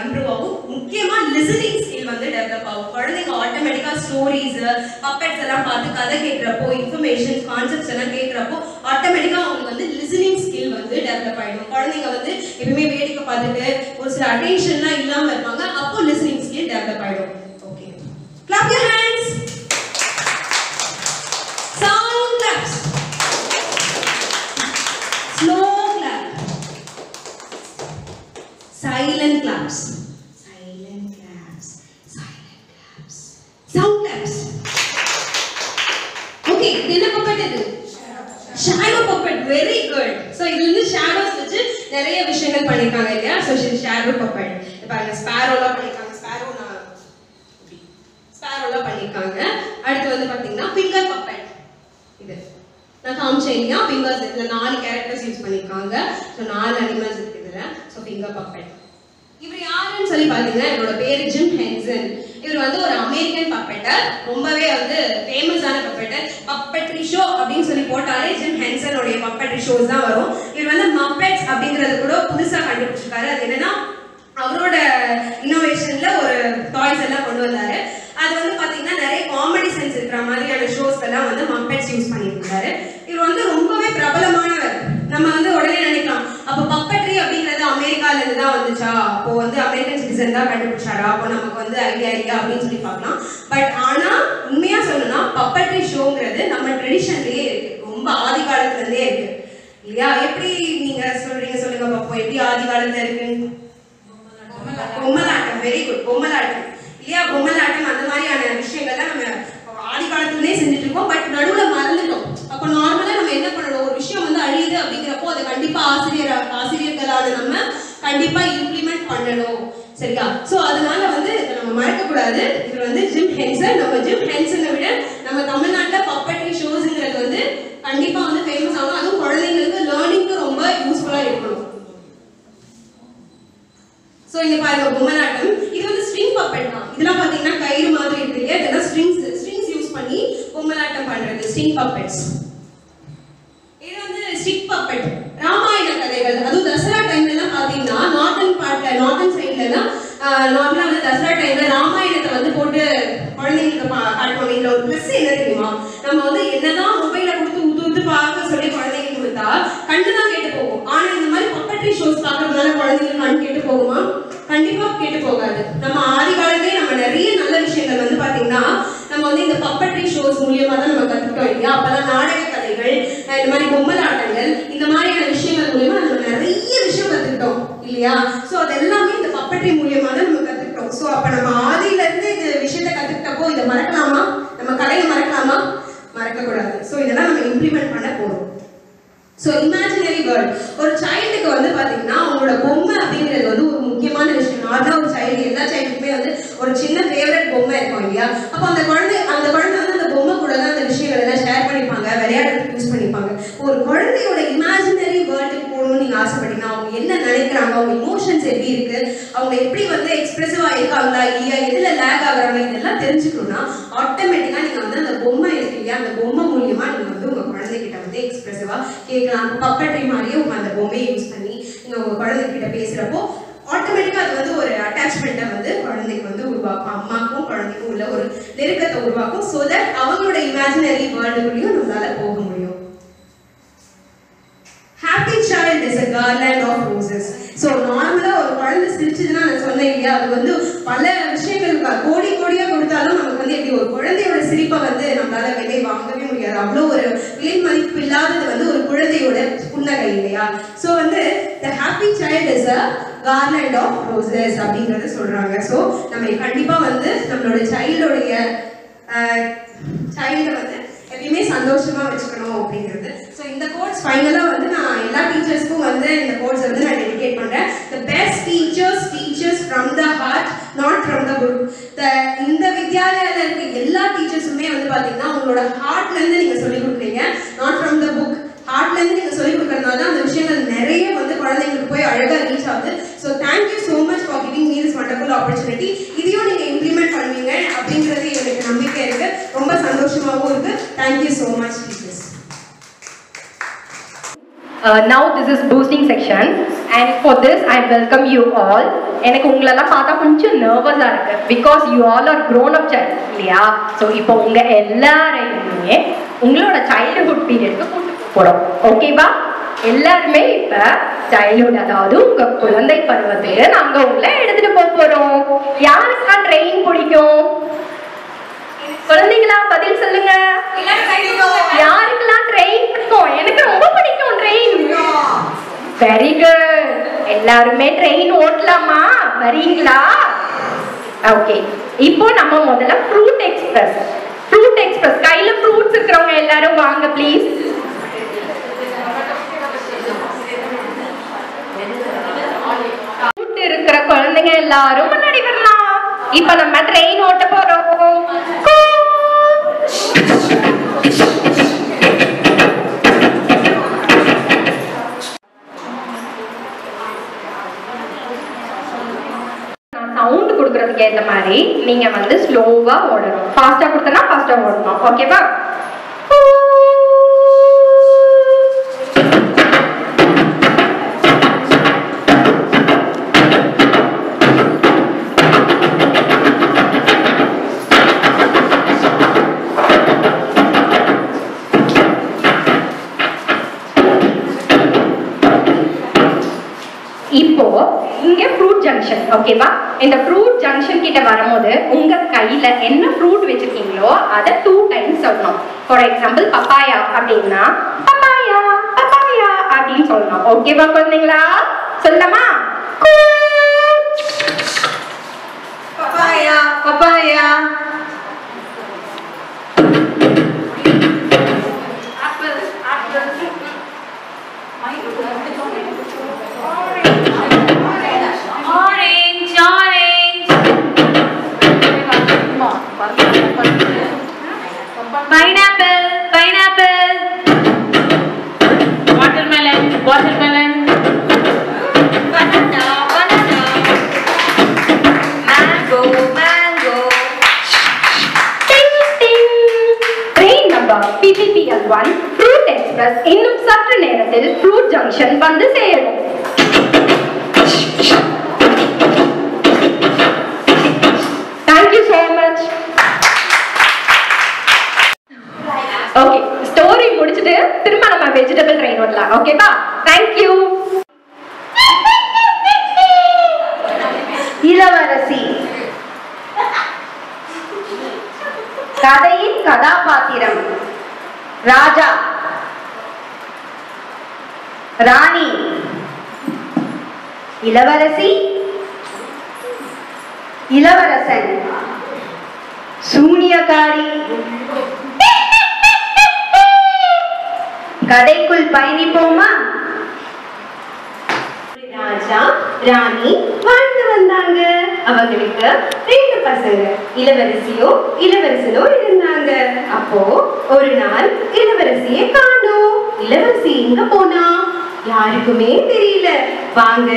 இம்ப்ரூவ் ஆகும். முக்கியமா லிசனிங் ஸ்கில் வந்து டெவலப் ஆகும். குழந்தைங்க ஆட்டோமேட்டிக்கா ஸ்டோரிஸ் பப்பெட்ஸ் எல்லாம் பார்த்து கதை கேட்கிறப்போ, இன்ஃபர்மேஷன் கான்செப்ட்ஸ் எல்லாம் கேட்கிறப்போ ஆட்டோமேட்டிக்கா அவங்களுக்கு வந்து லிசனிங் ஸ்கில் வந்து டெவலப் ஆயிடும். குழந்தைங்க வந்து எப்பவுமே வேடிக்கை பார்த்துட்டு ஒரு சில அட்டென்ஷன்லாம் இல்லாம இருப்பாங்க. அப்போ லிசனிங் ஸ்கில் டெவலப் ஆயிடும். Okay, clap your hands. Sound claps. Slow clap. Silent claps. Silent claps. Silent claps. Sound claps. Okay, என்ன puppet இது? Shadow puppet. Very good. So இதுல இருந்து shadows வச்சு நிறைய விஷயங்கள் பண்ணிருக்காங்க இல்லையா. So shadow puppet. பாருங்க, ஸ்பாரோலாம் பண்ணிருக்காங்க. ஸ்பாரோலாம் பண்ணிருக்காங்க. அடுத்து வந்து பாத்தீங்கன்னா ஃபிங்கர் பப்பெட். இது நான் காமிச்சேன் இல்லையா. ஃபிங்கர்ஸ் இதுல 4 கேரக்டர்ஸ் யூஸ் பண்ணிருக்காங்க. ஸோ 4 அனிமல்ஸ் இருக்கு இதுல. So finger puppet. இவர் யாருன்னு சொல்லி பாத்தீங்கன்னா, இவரோட பேரு ஜிம் ஹென்சன். இவர் வந்து ஒரு அமெரிக்கன் பப்பெட்டர். ரொம்பவே வந்து ஃபேமஸான பப்பெட்டர். பப்பெட்ரி ஷோ அப்படின்னு சொல்லி போட்டாலே ஜிம் ஹென்சனுடைய பப்பெட்ரி ஷோஸ் தான் வரும். இவர் வந்து மப்பெட்ஸ் அப்படிங்கறது கூட புதுசா கண்டுபிடிச்சிருக்காரு. அது என்னன்னா, அவரோட இன்னோவேஷன்ல ஒரு டாய்ஸ் எல்லாம் கொண்டு வந்தாரு. அது வந்து பாத்தீங்கன்னா நிறைய காமெடி சென்ஸ் இருக்கிற மாதிரியான ஷோஸ் எல்லாம் வந்து மப்பெட்ஸ் யூஸ் பண்ணியிருக்காரு. இவர் வந்து ரொம்பவே பிரபலமானவர். நம்ம வந்து உடனே நினைக்கலாம், அப்போ பப்பெட்ரி அப்படிங்கிறது அமெரிக்கால இருந்து தான் வந்துச்சா, அப்போ வந்து அமெரிக்கன் சிட்டிசன் தான் கண்டுபிடிச்சாரா, அப்போ நமக்கு வந்து ஐடியா இல்லையா அப்படின்னு சொல்லி பார்க்கலாம். பட் ஆனா உண்மையா சொல்லணும்னா பப்பெட்ரி ஷோங்கிறது நம்ம ட்ரெடிஷன்லயே இருக்கு. ரொம்ப ஆதி காலத்துல இருந்தே இருக்கு இல்லையா. எப்படி நீங்க சொல்றீங்க சொல்லுங்க பாப்போம், எப்படி ஆதி காலத்துல இருக்கு? பொம்மலாட்டம். வெரி குட், பொம்மலாட்டம் இல்லையா. பொம்மலாட்டம் அந்த மாதிரியான விஷயங்கள்லாம் நம்ம ஆதி காலத்துலேயே செஞ்சுட்டு இருக்கோம். பட் நடுவில் மறந்துட்டோம். அப்போ நார்மலாக நம்ம என்ன பண்ணணும், ஒரு விஷயம் வந்து அழியுது அப்படிங்கிறப்போ அதை கண்டிப்பாக ஆசிரியர்களான நம்ம கண்டிப்பாக இம்ப்ளிமெண்ட் பண்ணணும். சரியா. ஸோ அதனால வந்து இதை நம்ம மறக்கக்கூடாது. இது வந்து ஜிம் ஹென்சன். நம்ம ஜிம் ஹென்சனை விட நம்ம தமிழ்நாட்டில் பப்பெட்ரி ஷோஸுங்கிறது வந்து கண்டிப்பாக வந்து ஃபேமஸ் ஆகும். அதுவும் குழந்தைங்களுக்கு லேர்னிங்க்கு ரொம்ப யூஸ்ஃபுல்லாக இருக்கணும். ஸோ இங்க பாருங்க, பொம்மலாட்டம். இது வந்து ஸ்ட்ரிங் பப்பெட் தான். இதெல்லாம் பார்த்தீங்கன்னா கயிறு மாதிரி இருக்கு இல்லையா. இதெல்லாம் ஸ்ட்ரிங்ஸ் யூஸ் பண்ணி பொம்மலாட்டம் பண்றது ஸ்ட்ரிங் பப்பெட்ஸ். இது வந்து ஸ்டிக் பப்பெட். ராமாயண கதைகள், அதுவும் தசரா டைம்ல எல்லாம் பார்த்தீங்கன்னா நார்த்தன் சைட்ல எல்லாம் நார்மலா வந்து தசரா டைம்ல ராமாயணத்தை வந்து போட்டு குழந்தைங்களுக்கு காட்டுவாங்க. இதுல ஒரு ப்ளஸ் என்ன தெரியுமா, நம்ம வந்து என்னதான் மொபைல கொடுத்து ஊத்து பார்க்க சொல்லி குழந்தைங்களுக்கு கொடுத்தா கண்ணு தான் கேட்டு போகும். ஆனா இந்த மாதிரி பப்பெட்ரி ஷோஸ் பார்க்கறதுனால குழந்தைங்களுக்கு கண் கேட்டு போகுமா? கண்டிப்பா கேட்டு போகாது. நம்ம ஆதி காலத்திலே நம்ம நிறைய நல்ல விஷயங்கள் வந்து பாத்தீங்கன்னா நம்ம வந்து இந்த பப்பெட்ரி ஷோஸ் மூலியமா தான் நம்ம கத்துக்கிட்டோம் இல்லையா. அப்பெல்லாம் நாடக கதைகள், இந்த மாதிரி பொம்மலாட்டங்கள், இந்த மாதிரியான விஷயங்கள் மூலியமா நம்ம நிறைய விஷயம் கத்துக்கிட்டோம் இல்லையா. ஸோ அது எல்லாமே இந்த பப்பெட்ரி மூலியமா தான் நம்ம கத்துக்கிட்டோம். ஸோ அப்ப நம்ம ஆதியில இருந்து இந்த விஷயத்த கத்துக்கிட்டப்போ இதை மறக்கலாமா? நம்ம கலையை மறக்கலாமா? மறக்க கூடாது. ஸோ இதெல்லாம் நம்ம இம்ப்ளிமெண்ட் பண்ண போறோம். So imaginary world. ஒரு சைல்டுக்கு வந்து பாத்தீங்கன்னா அவங்களோட பொம்மை அப்படிங்கிறது வந்து ஒரு முக்கியமான விஷயம். நார்மலா ஒரு சைல்டு, எல்லா சைல்டுக்குமே வந்து ஒரு சின்ன ஃபேவரட் பொம்மை இருக்கும் இல்லையா. அப்போ அந்த குழந்தை வந்து அந்த பொம்மை கூட தான் அந்த விஷயங்கள் எல்லாம் ஷேர் பண்ணிப்பாங்க, விளையாடுறதுக்கு யூஸ் பண்ணிப்பாங்க. ஒரு குழந்தையோட இமேஜினரி வேர்ல்டுக்கு போகணும்னு நீங்க ஆசைப்பட்டீங்கன்னா அவங்க என்ன நினைக்கிறாங்க, அவங்க இமோஷன்ஸ் எப்படி இருக்கு, அவங்க எப்படி வந்து எக்ஸ்பிரசிவா இருக்காங்களா இல்லையா, எதுல லேக் ஆகுறாங்க, இதெல்லாம் தெரிஞ்சுக்கணும்னா ஆட்டோமேட்டிக்கா நீங்க வந்து அந்த பொம்மை இருக்கு இல்லையா, அந்த பொம்மை மூலியமா நீங்க வந்து உங்க குழந்தைகிட்ட வந்து எக்ஸ்பிரசிவா கேட்கலாம். பப்பெட்ரி மாதிரியே உங்க அந்த பொம்மையை யூஸ் பண்ணி நீங்க உங்க குழந்தைகிட்ட பேசுறப்போ ஆட்டோமேட்டிக்கா அது வந்து ஒரு அட்டாச்மெண்ட்டை வந்து குழந்தைக்கு வந்து உருவாக்கும். அம்மாக்கும் குழந்தைக்கும் உள்ள ஒரு நெருக்கத்தை உருவாக்கும். ஸோ தட் அவங்களோட இமேஜினரி வேர்ல்டுக்குள்ளேயும் நம்மளால போக முடியும். Happy child is a garland of roses. So நார்மலா ஒரு குழந்தை சிரிச்சதுன்னா நான் சொன்னேன் இல்லையா, அது வந்து பல விஷயங்களுக்கு கோடி கோடியா கொடுத்தாலும் நமக்கு வந்து எப்படி ஒரு குழந்தையோட சிரிப்பை வந்து நம்மளால விலை வாங்கவே முடியாது. அவ்வளோ ஒரு விலை மதிப்பு இல்லாதது வந்து ஒரு குழந்தையோட புன்னகை இல்லையா. ஸோ வந்து the happy child is a garland of roses அப்படிங்கறத சொல்றாங்க. ஸோ நம்ம கண்டிப்பா வந்து நம்மளோட சைல்டோடைய வந்து எப்பயுமே சந்தோஷமா வச்சுக்கணும் அப்படிங்கிறது. ஸோ இந்த கோட்ஸ் ஃபைனலாக வந்து நான் எல்லா டீச்சர்ஸ்க்கும் வந்து இந்த கோட்ஸ் வந்து நான் டெடிகேட் பண்றேன். The best teachers teaches from the heart, Now this is boosting section and for this I welcome you all. எனக்கு உங்களெல்லாம் பார்த்தா கொஞ்சம் நர்வஸாக இருக்கு because you all are grown up child இல்லையா. ஸோ இப்போ உங்கள் எல்லாரையுமே உங்களோட சைல்டுஹுட் பீரியடுக்கு கூட்டு போகிறோம். ஓகேவா? எல்லாருமே இப்போ சைல்டுஹுட் அதாவது உங்கள் குழந்தை பருவத்துக்கு நாங்கள் உங்களை எடுத்துகிட்டு போக போகிறோம். யாருக்கெல்லாம் ட்ரெயின் பிடிக்கும்? குழந்தைங்களா பதில் சொல்லுங்க. யாருக்கெல்லாம் ட்ரெயின் பிடிக்கும்? எனக்கு ரொம்ப பிடிக்கும் ட்ரெயின். Very good. எல்லாருமே ட்ரெயின் ஓட்டலாமா? வரீங்களா? ஓகே. இப்போ நம்ம முதல்ல ஃப்ரூட் எக்ஸ்பிரஸ் கையில ஃப்ரூட்ஸ் இருக்கிறவங்க எல்லாரும் வாங்க ப்ளீஸ். ஃப்ரூட் இருக்கிற குழந்தைங்க எல்லாரும் முன்னாடி வரலாம். இப்போ நம்ம ட்ரெயின் ஓட்ட போறோம். சவுண்ட் கொடுக்கறதுக்கு ஏற்ற மாதிரி நீங்க வந்து ஸ்லோவா ஓடணும். ஃபாஸ்டா கொடுத்தனா ஃபாஸ்டா ஓடணும். ஓகேவா? இப்போ இங்க ஃப்ரூட் ஜங்ஷன். ஓகேவா? இந்த ஃப்ரூட் ஜங்ஷன் கிட்ட வரும்போது உங்க கையில என்ன ஃப்ரூட் வச்சிருக்கீங்களோ அதை 2 டைம்ஸ் சொல்லணும். ஃபார் எக்ஸாம்பிள் பப்பாயா அப்படின்னா பப்பாயா பப்பாயா அப்படின்னு சொல்லணும். ஓகேவா குழந்தைங்களா? சொல்லலாமா? Papaya papaya. Pineapple. Watermelon. Banana. Mango. Ting ting. Train number PPPL1 Fruit Express இன்னும் சற்று நேரத்தில் ஃப்ரூட் ஜங்ஷன் வந்து சேரும். Thank you so much. Okay, story முடிச்சிட்டு திரும்ப நம்ம வெஜிடபிள் ட்ரெயின் ஓடலாம். ஓகேவா? Thank you. இளவரசி. கதையின் கதாபாத்திரம் ராஜா, ராணி, இளவரசி, இளவரசன், சூனியக்காரி. கதைக்குள் பயணிப்போமா? ராஜா ராணி வாழ்ந்து வந்தாங்க. அவங்களுக்கு 2 பசங்க, இளவரசியோ இளவரசனோ இருந்தாங்க. அப்போ ஒரு நாள் இளவரசியை காணோம். இளவரசி எங்க போனா யாருக்குமே தெரியல. வாங்க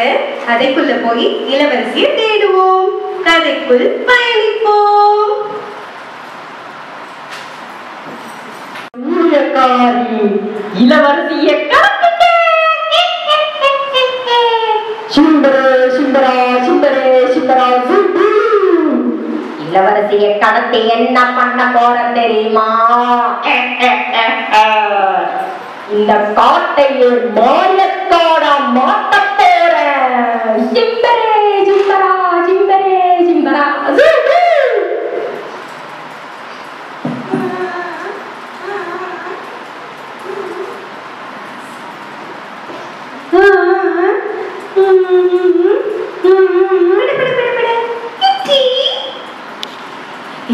கதைக்குள்ள போய் இளவரசியை தேடுவோம். கதைக்குள் பயணிப்போம். இளவரசியை இளவரசியை கடத்தி என்ன பண்ண போற தெரியுமா? இந்த காட்டையே மாயக்காடா மாட்ட போறேன். சிம்பரே சிம்பரா சிம்பரே சிம்பரா.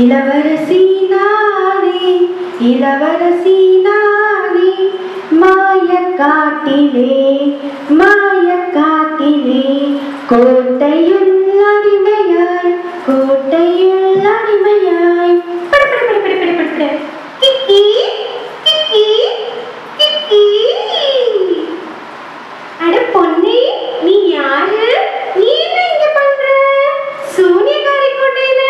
இளவரசி நானே, இளவரசி நானே, மாயக்காட்டிலே மாயக்காட்டிலே, கோட்டையுள் அடிமையாய் கோட்டையுள் அடிமையாய். கிக்கி கிக்கி கிக்கி. அட பொன்னே, நீ யாரு? நீ என்ன இங்க பண்ற? சூனியக்காரி கோட்டையில?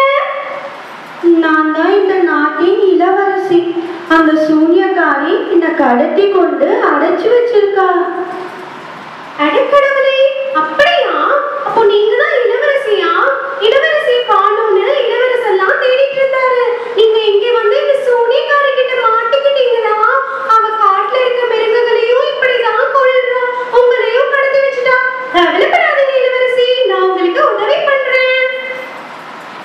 நான் தான் இந்த நாட்டின் இளவரசி. அந்த சூனியக்காரி என்னை கடத்தி கொண்டு அடைச்சு வச்சிருக்கா. அடக்கடவுளே, அப்படியா? அப்போ நீங்க தான் இளவரசியா? இளவரசியை காணோம்னு இளவரசெல்லாம் தேடிட்டு இருந்தாரு. நீங்க இங்க வந்து இந்த சூனியக்காரி கிட்ட மாட்டிக்கிட்டீங்களா? அவ காட்டுல இருக்க மிருகங்களையும் இப்படிதான் கொல்றா, உங்களையும் கடத்தி வச்சுட்டா. கவலைப்படாதீங்க இளவரசி, நான் உங்களுக்கு உதவி பண்றேன்.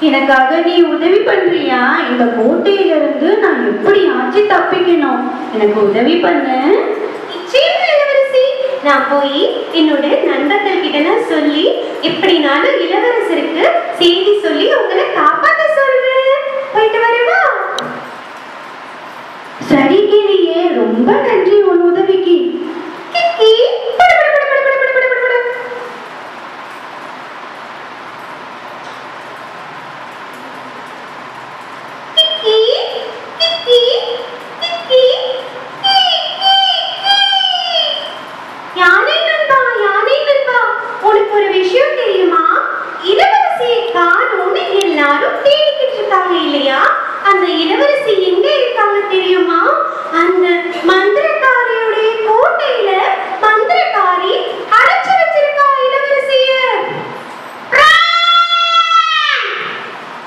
எனக்காக நீ உதவி பண்றியா? இந்த கோட்டையில இருந்து நான் எப்படியாச்சும் தப்பிக்கணும், எனக்கு உதவி பண்ணு. நிச்சயமா இளவரசி, நான் போய் என்னோட நண்பர்கள் கிட்ட சொல்லி எப்படினாலும் இளவரசருக்கு செய்தி சொல்லி உங்களை காப்பாத்த சொல்றேன். போயிட்டு வரவா? சரி கிளியே, ரொம்ப நன்றி உன் உதவிக்கு. கிக்கி, படு படு படு படு படு படு படு படு. கிக்கி கிக்கி கிக்கி கீ கீ கீ. யானை நண்பா, யானை நண்பா, உனக்கு ஒரு விஷயம் தெரியுமா? இளவரசியை காணோம்னு எல்லாரும் தேடிக்கிட்டு இருக்காங்க இல்லையா? அந்த இளவரசி எங்க இருக்காங்க தெரியுமா? அந்த மந்திரக்காரியுடைய கோட்டையில மந்திரக்காரி அடைச்சு வச்சிருக்கா இளவரசிய.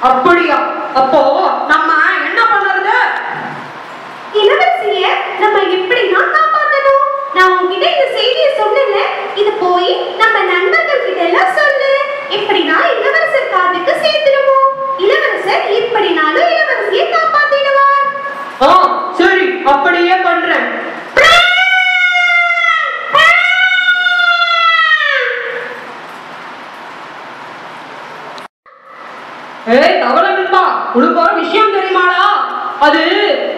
அப்படியா? அப்போ நம்ம என்ன பண்றது? இளவரசிய நம்ம எப்படின்னா காப்பாத்தணும். நான் உன்கிட்ட இந்த செய்தியை சொன்னேன்ல, இது போய் நம்ம நண்பர்கள் கிட்ட எல்லாம் சொல்லு. எப்படின்னா இளவரசர் காதுக்கு சேர்த்துடுவோம். இளவரசர் எப்படினாலும் இளவரசியை காப்பாத்திடுவார். சரி, அப்படியே பண்றேன். ஏய் தவளமிப்பா, உனக்கு ஒரு விஷயம் தெரியுமாடா? அது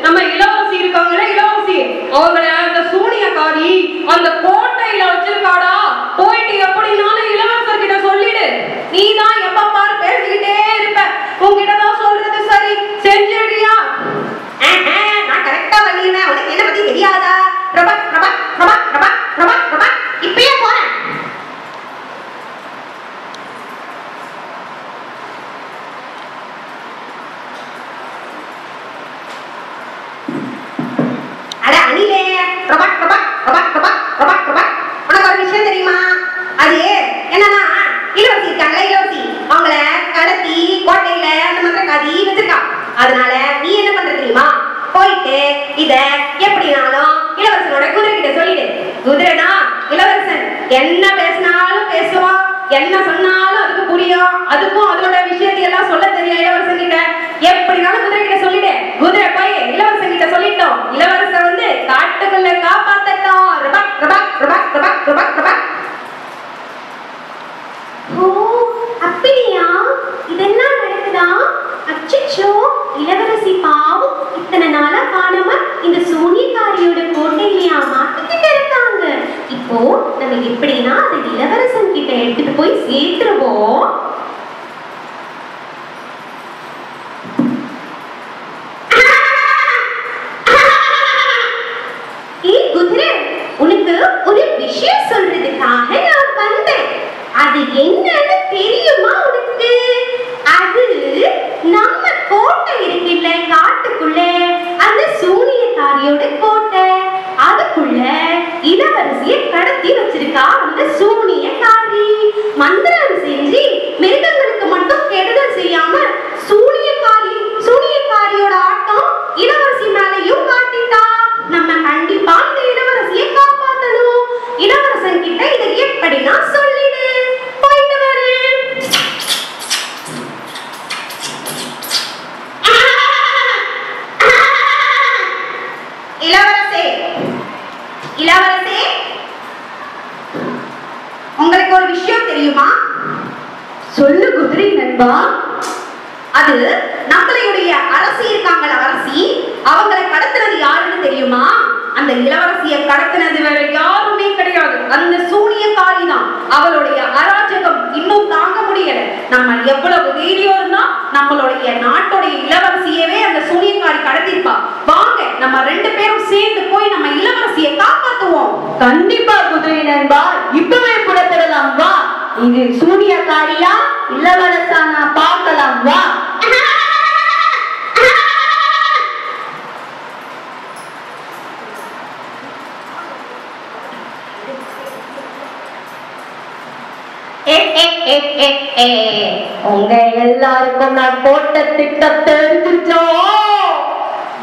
நம்ம இளவரசி இருக்காங்களே, இளவரசி, அவங்கள அந்த சூனியக்காரி அந்த கோட்டையில வச்சிருக்காடா. போயிட்டு எப்படினாலும் இளவரசர் கிட்ட சொல்லிடு. நீ தான் எப்ப பாரு பேசிக்கிட்டே இருப்ப, உன்கிட்ட தான் சொல்றது. சரி, செஞ்சிடுறியா? நான் கரெக்டா பண்ணிடுவேன். உனக்கு என்ன பத்தி தெரியாதா? பிரபா பிரபா பிரபா பிரபா பிரபா பிரபா, இப்பயே போறேன். அட அணிலே, பிரபா பிரபா பிரபா பிரபா பிரபா பிரபா, உனக்கு ஒரு விஷயம் தெரியுமா? அது என்னன்னா, இளவரசி இருக்காங்களா, இளவரசி, அவங்கள கடத்தி கோட்டையில அந்த மந்திரக்காரி வச்சிருக்கா. அதனால நீ என்ன பண்ற தெரியுமா? போயிட்டு இத எப்படினாலும் இளவரசனோட குதிரை கிட்ட சொல்லிடு. குதிரைனா இளவரசன் என்ன பேசினாலும் பேசுவான், என்ன சொன்னாலும் அதுக்கு புரியும், அதுக்கும் அதோட விஷயத்தை எல்லாம் சொல்ல தெரியும் இளவரசன் கிட்ட. எப்படினாலும் குதிரை கிட்ட சொல்லிடு. குதிரை போய் இளவரசன் கிட்ட சொல்லிட்டோம், இளவரசன் வந்து காட்டுக்குள்ள காப்பாத்தட்டும். ரபா ரபா ரபா ரபா ரபா ரபா. ஓ, அப்படியா? இதெல்லாம் நடக்குதா? அச்சச்சோ, இளவரசி பாவம் இத்தனை நாளா காணாம இந்த சூனியக்காரியோட கோட்டையிலேயே மாட்டிக்கிட்டு இருக்காங்க. இப்போ நம்ம எப்படின்னா அந்த இளவரசன் கிட்ட எடுத்துட்டு போய் சேர்த்துருவோம். குதிரை, உனக்கு ஒரு விஷயம் சொல்றதுக்காக நான் வந்தேன். அது என்னன்னு தெரியுமா உனக்கு? அது நம்ம கோட்டை இருக்குல்ல, காட்டுக்குள்ள அந்த சூனியக்காரியோட கோட்டை. அதுக்குள்ள இளவரசியை கடத்தி வச்சிருக்கா அந்த சூனியக்காரி. மந்திரம் செஞ்சு மிருகங்களுக்கு மட்டும் கெடுதல் செய்யாம சூனியக்காரியோட ஆட்டம் இளவரசி மேலையும் காட்டிட்டா. நம்ம கண்டிப்பா இந்த இளவரசியை காப்பாத்தணும். இளவரசன் கிட்ட இதை எப்படின்னா சொல்லிடு. போயிட்டு வரேன். இளவரசே, இளவரசே, உங்களுக்கு ஒரு விஷயம் தெரியுமா? சொல்லு குதிரை நண்பா. அது நம்மளுடைய அரசி இருக்காங்களா, அரசி, அவங்களை கடத்தினது யாருன்னு தெரியுமா? அந்த இளவரசியை கடத்தினது வேற யாருமே கிடையாது, அந்த சூனியக்காரி தான். அவளுடைய அராஜகம் இன்னும் தாங்க முடியல. நம்ம எவ்வளவு தைரியம் இருந்தா நம்மளுடைய நாட்டுடைய இளவரசியவே அந்த சூனியக்காரி கடத்திருப்பா. வாங்க, நம்ம 2 பேரும் சேர்ந்து போய் நம்ம இளவரசியை காப்பாத்துவோம். கண்டிப்பா குதிரை நண்பா, இப்பவே புறப்படலாம் வா. இது சூனியக்காரியா இளவரசானா பார்க்கலாம் வா. உங்க எல்லாருக்கும் நான் போட்ட திட்டம் தெரிஞ்சுச்சோ?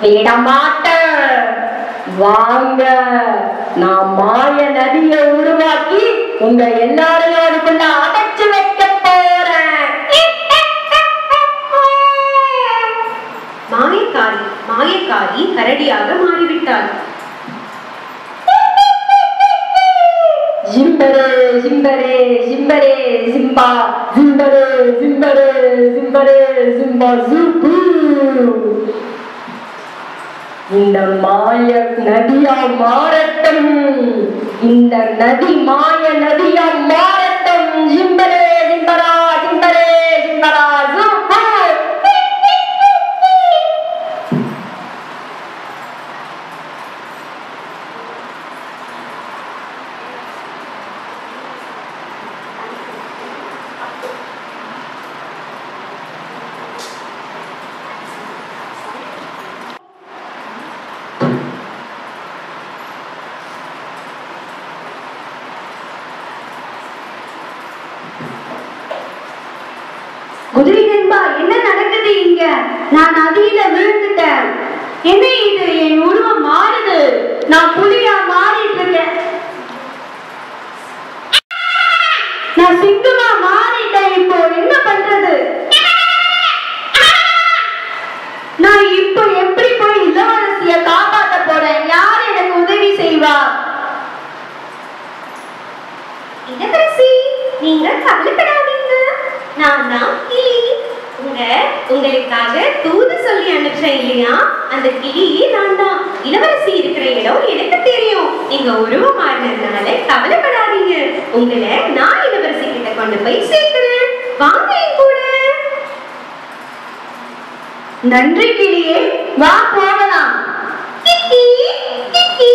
விட மாட்டேன். வாங்க, நான் மாய நதியை உருவாக்கி உங்க எல்லாரையும் அதுக்குள்ள அடைச்சு வைக்க போறேன். மாயக்காரி கரடியாக மாறிவிட்டாள். ஜிம்பரே ஜிம்பரே ஜிம்பரே ஜிம்பா ஜிம்பரே ஜிம்பரே ஜிம்பரே ஜிம்பா ஜூபு. இந்த மாய நதியா மாறட்டும், இந்த நதி மாய நதியா மாறட்டும். ஜிம்பரே ஜிம்பரா ஜிம்பரே ஜிம்பரா ஜூபு. குதிரை நண்பா, என்ன நடக்குது இங்க? நான் நதியில விழுந்துட்டேன். என்ன இது? என் உருவம் மாறுது. நான் புலியா மாறிட்டு இருக்கேன். நான் சிங்கமா மாறிட்டேன். இப்போ என்ன பண்றது? நான் இப்போ எப்படி போய் இளவரசிய காப்பாத்த போறேன்? யார் எனக்கு உதவி செய்வா? இளவரசி, நீங்க கவலைப்படாதீங்க. நான் தான் கிளி. உங்களுக்காக தூது சொல்லி அனுப்பிச்சேன் இல்லையா? அந்த கிளி நான் தான். இளவரசி இருக்கிற இடம் எனக்கு தெரியும். நீங்க உருவம் மாறினதுனால கவலைப்படாதீங்க. உங்களை நான் இளவரசி கிட்ட கொண்டு போய் சேர்க்கிறேன். வாங்க என் கூட. நன்றி கிளியே, வா போகலாம். கிக்கி, கிக்கி.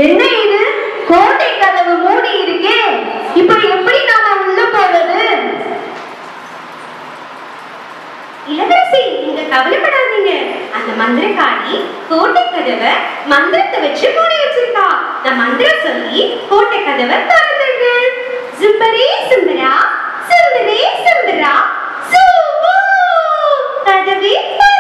என்ன இது? கோட்டை கதவு மூடி இருக்கே. இப்ப எப்படி நாம உள்ள போறது? இளவரசி, நீங்க கவலைப்படாதீங்க. அந்த மந்திரக்காரி கோட்டை கதவை மந்திரத்தை வச்சு மூடி வச்சிருக்கா. நான் மந்திரம் சொல்லி கோட்டை கதவை திறந்துருங்க. சிம்பரே சிம்பரா சிம்பரே சிம்பரா சூபு. கதவே திற.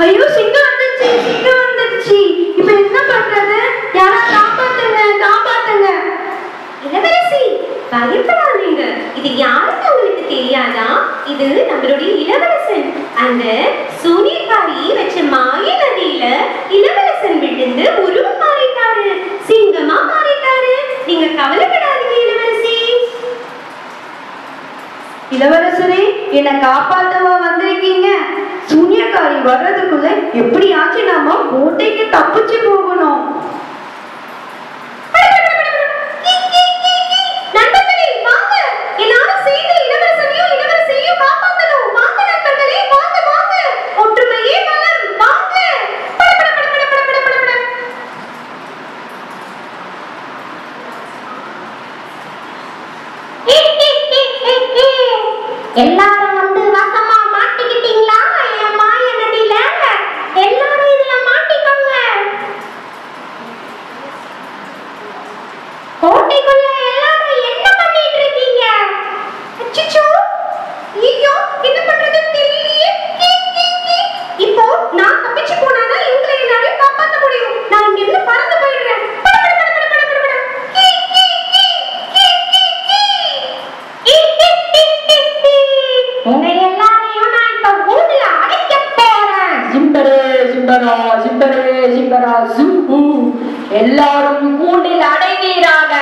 ஐயோ, சிங்கம் வந்துச்சு, சிங்கம் வந்துச்சு. இப்ப என்ன பண்றது? யாரா காப்பாத்துங்க, காப்பாத்துங்க. இளவரசி, பயப்படாதீங்க. இது யாருன்னு உங்களுக்கு தெரியாதா? இது நம்மளுடைய இளவரசன். அந்த சூனியக்காரி வச்ச மாய நதியில இளவரசன் விழுந்து உருவம் மாறிட்டாரு. சிங்கமா மாறிட்டாரு. நீங்க கவலைப்படாதீங்க இளவரசி. இளவரசரே, என்னை காப்பாத்தவா வந்திருக்கீங்க? சூனியக்காரி வர்றதுக்குள்ள எப்படியாச்சும் நாம கோட்டைக்கு தப்பிச்சு போகணும். நண்பர்களே, வாங்க. எல்லாரும் சேர்ந்து இளவரசனையும் இளவரசியையும் காப்பாத்தணும். வாங்க நண்பர்களே, வாங்க வாங்க. ஒற்றுமையே பலம். வாங்க. எல்லாரும் வந்து வசமா மாட்டிக்கிட்டீங்களா? என் மாய நதியில எல்லாரும் இதுல மாட்டிக்கோங்க. கோட்டைக்குள்ள எல்லாரும் என்ன பண்ணிட்டு இருக்கீங்க? அச்சச்சோ, ஐயோ, என்ன பண்றதுன்னு தெரியலையே. இப்போ நான் தப்பிச்சு போனானா இவங்களை எல்லாரையும் காப்பாத்த முடியும். நான் இங்க இருந்து பறந்து போயிடுறேன். உங்க எல்லாரையும் நான் இப்ப ஊர்ல அடைக்க போறேன். ஜிம்பரே ஜிம்பரா ஜிம்பரே ஜிம்பரா ஜூபு. எல்லாரும் கூண்டில் அடைவீராக.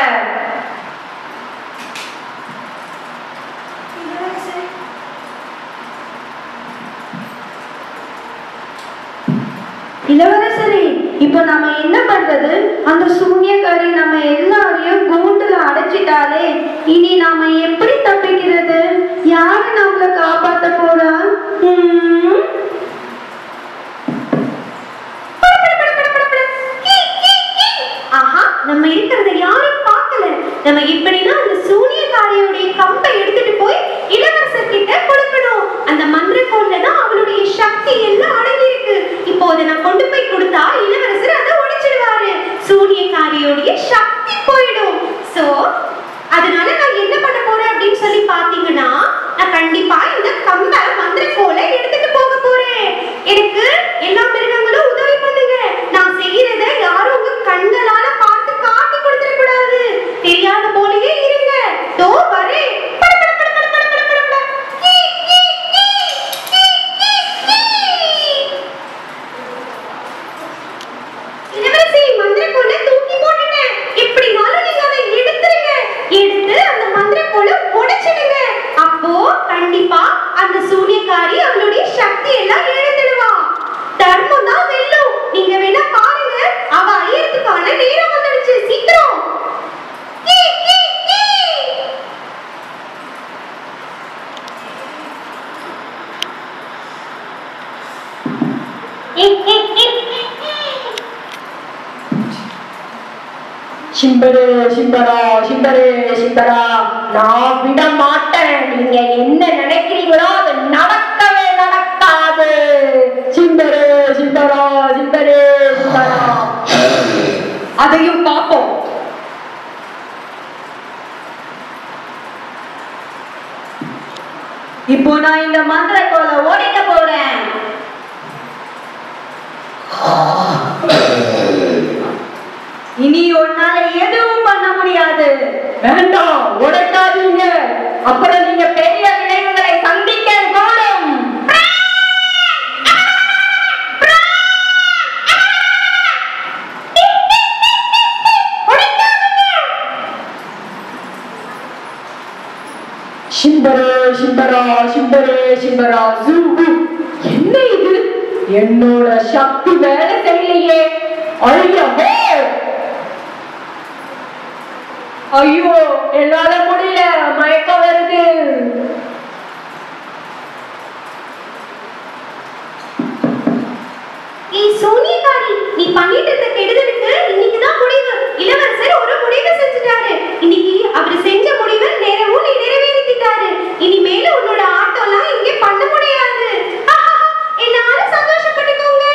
இளவரசரே, இப்ப நாம என்ன பண்றது? அந்த சூனியக்காரி நம்ம எல்லாரையும் கூண்டுல அடைச்சிட்டாலே. இனி நாம எப்படி தப்பிக்கிறது? யாரு நம்மள காப்பாத்த போறா? அவளுடைய சக்தி போயிடும். சோ அதனால நான் என்ன பண்ண போறேன் அப்படின்னு சொல்லி பாத்தீங்கன்னா, நான் கண்டிப்பா இந்த கம்ப மந்திர கோலை எடுத்துட்டு போக போறேன். எனக்கு எல்லா மிருகங்களும் உதவி பண்ணுங்க. நான் செய்யறத யாரும் உங்க கண்களால பார்த்து காட்டி கொடுத்துட கூடாது. தெரியாத போலயே இருங்க. தோ வரேன். இளவரசி, மந்திர கோலை தூக்கி போட்டுட்டேன். எப்படினாலும் நீங்க அதை எடுத்துருங்க. எடுத்து அந்த மந்திர கோலை உடைச்சிடுங்க. அப்போ கண்டிப்பா அந்த சூனியக்காரி அவளுடைய சக்தி எல்லாம் இழந்துடுவா. தர்மம் தான் வெல்லும். நீங்க வேணா பாருங்க, அவ அழியறதுக்கான நேரம் வந்துடுச்சு. சீக்கிரம். சிம்பரே சிம்பரா, சிம்பரே சிம்பரா, நான் விட மாட்டேன். நீங்க என்ன நினைக்கிறீங்களோ அது நடக்கவே நடக்காது. சிம்பரே சிம்பரா, சிம்பரே சிம்பரா, அதையும் பார்ப்போம். இப்போ நான் இந்த மந்திர கோலை ஓடிக்க போறேன். இனி உன்னால எதுவும் பண்ண முடியாது. வேண்டாம், உடைக்காதீங்க. அப்புறம் நீங்க பெரிய விளைவுகளை சந்திக்க கூடும். சிம்பரே சிம்பரா, சிம்பரே சிம்பரா, ஜூகு. என்ன இது? என்னோட சக்தி வேலை செய்யலையே. ஐயோ ஐயோ, என்னால முடியல, மயக்கம் வருது. சோனியக்காரி, நீ பண்ணிட்டு இருந்த கெடுதலுக்கு இன்னைக்குதான் முடிவு. இளவரசர் ஒரு முடிவு செஞ்சுட்டாரு. இன்னைக்கு அவர் செஞ்ச முடிவை நிறைவேற்றிட்டாரு. இனிமேல உன்னோட ஆட்டோலாம் இங்கே பண்ண முடியாது. எல்லாரும் சந்தோஷப்பட்டுக்கோங்க.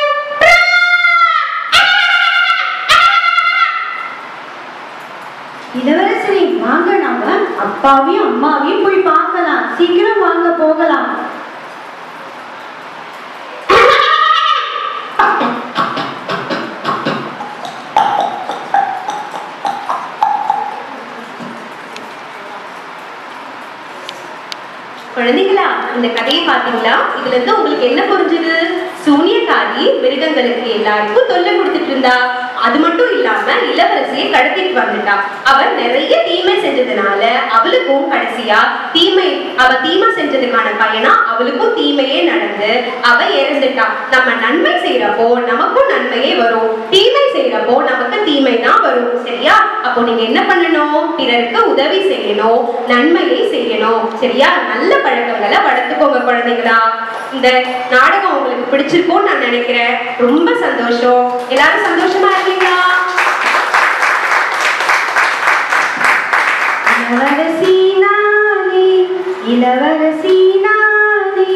இளவரசரை வாங்க, நாம அப்பாவையும் அம்மாவையும் போய் பார்க்கலாம். சீக்கிரம் வாங்க, போகலாம். குழந்தைகளா, இந்த கதையை பாத்தீங்களா? இதுல இருந்து உங்களுக்கு என்ன புரிஞ்சுது? சூனியக்காரி மிருகங்களுக்கு எல்லாருக்கும் தொல்லை கொடுத்துட்டு இருந்தா. அது மட்டும் இல்லாம இளவரசியை கடத்திட்டு வந்துட்டா. அவ நிறைய தீமை செஞ்சதுனால அவளுக்கும் கடைசியா அவ தீமை செஞ்சதுக்கான பயனா அவளுக்கும் தீமையே நடந்து அவ இறந்துட்டா. நம்ம நன்மை செய்யறப்போ நமக்கும் நன்மையே வரும், தீமை செய்யறப்போ நமக்கு தீமை தான் வரும். சரியா? அப்போ நீங்க என்ன பண்ணணும்? பிறருக்கு உதவி செய்யணும், நன்மையை செய்யணும். சரியா? நல்ல பழக்கங்களை வளர்த்துக்கோங்க குழந்தைங்களா. இந்த நாடகம் உங்களுக்கு பிடிச்சிருக்கும்னு நான் நினைக்கிறேன். ரொம்ப சந்தோஷம். எல்லாரும் சந்தோஷமா இருக்கீங்களா? இளவரசி நானே, இளவரசி நானே,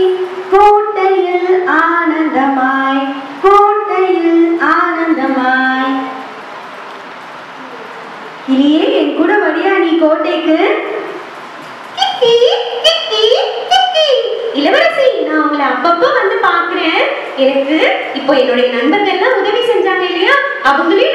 கோட்டையில் ஆனந்தமாய், கோட்டையில் ஆனந்தமாய். கிளியே, என் கூட வரியா நீ கோட்டைக்கு? இளவரசி, நான் உங்களை அப்பப்போ வந்து பாக்குறேன். எனக்கு இப்போ என்னுடைய நண்பர்கள் எல்லாம் உதவி செஞ்சாங்க இல்லையா, அவங்களையும்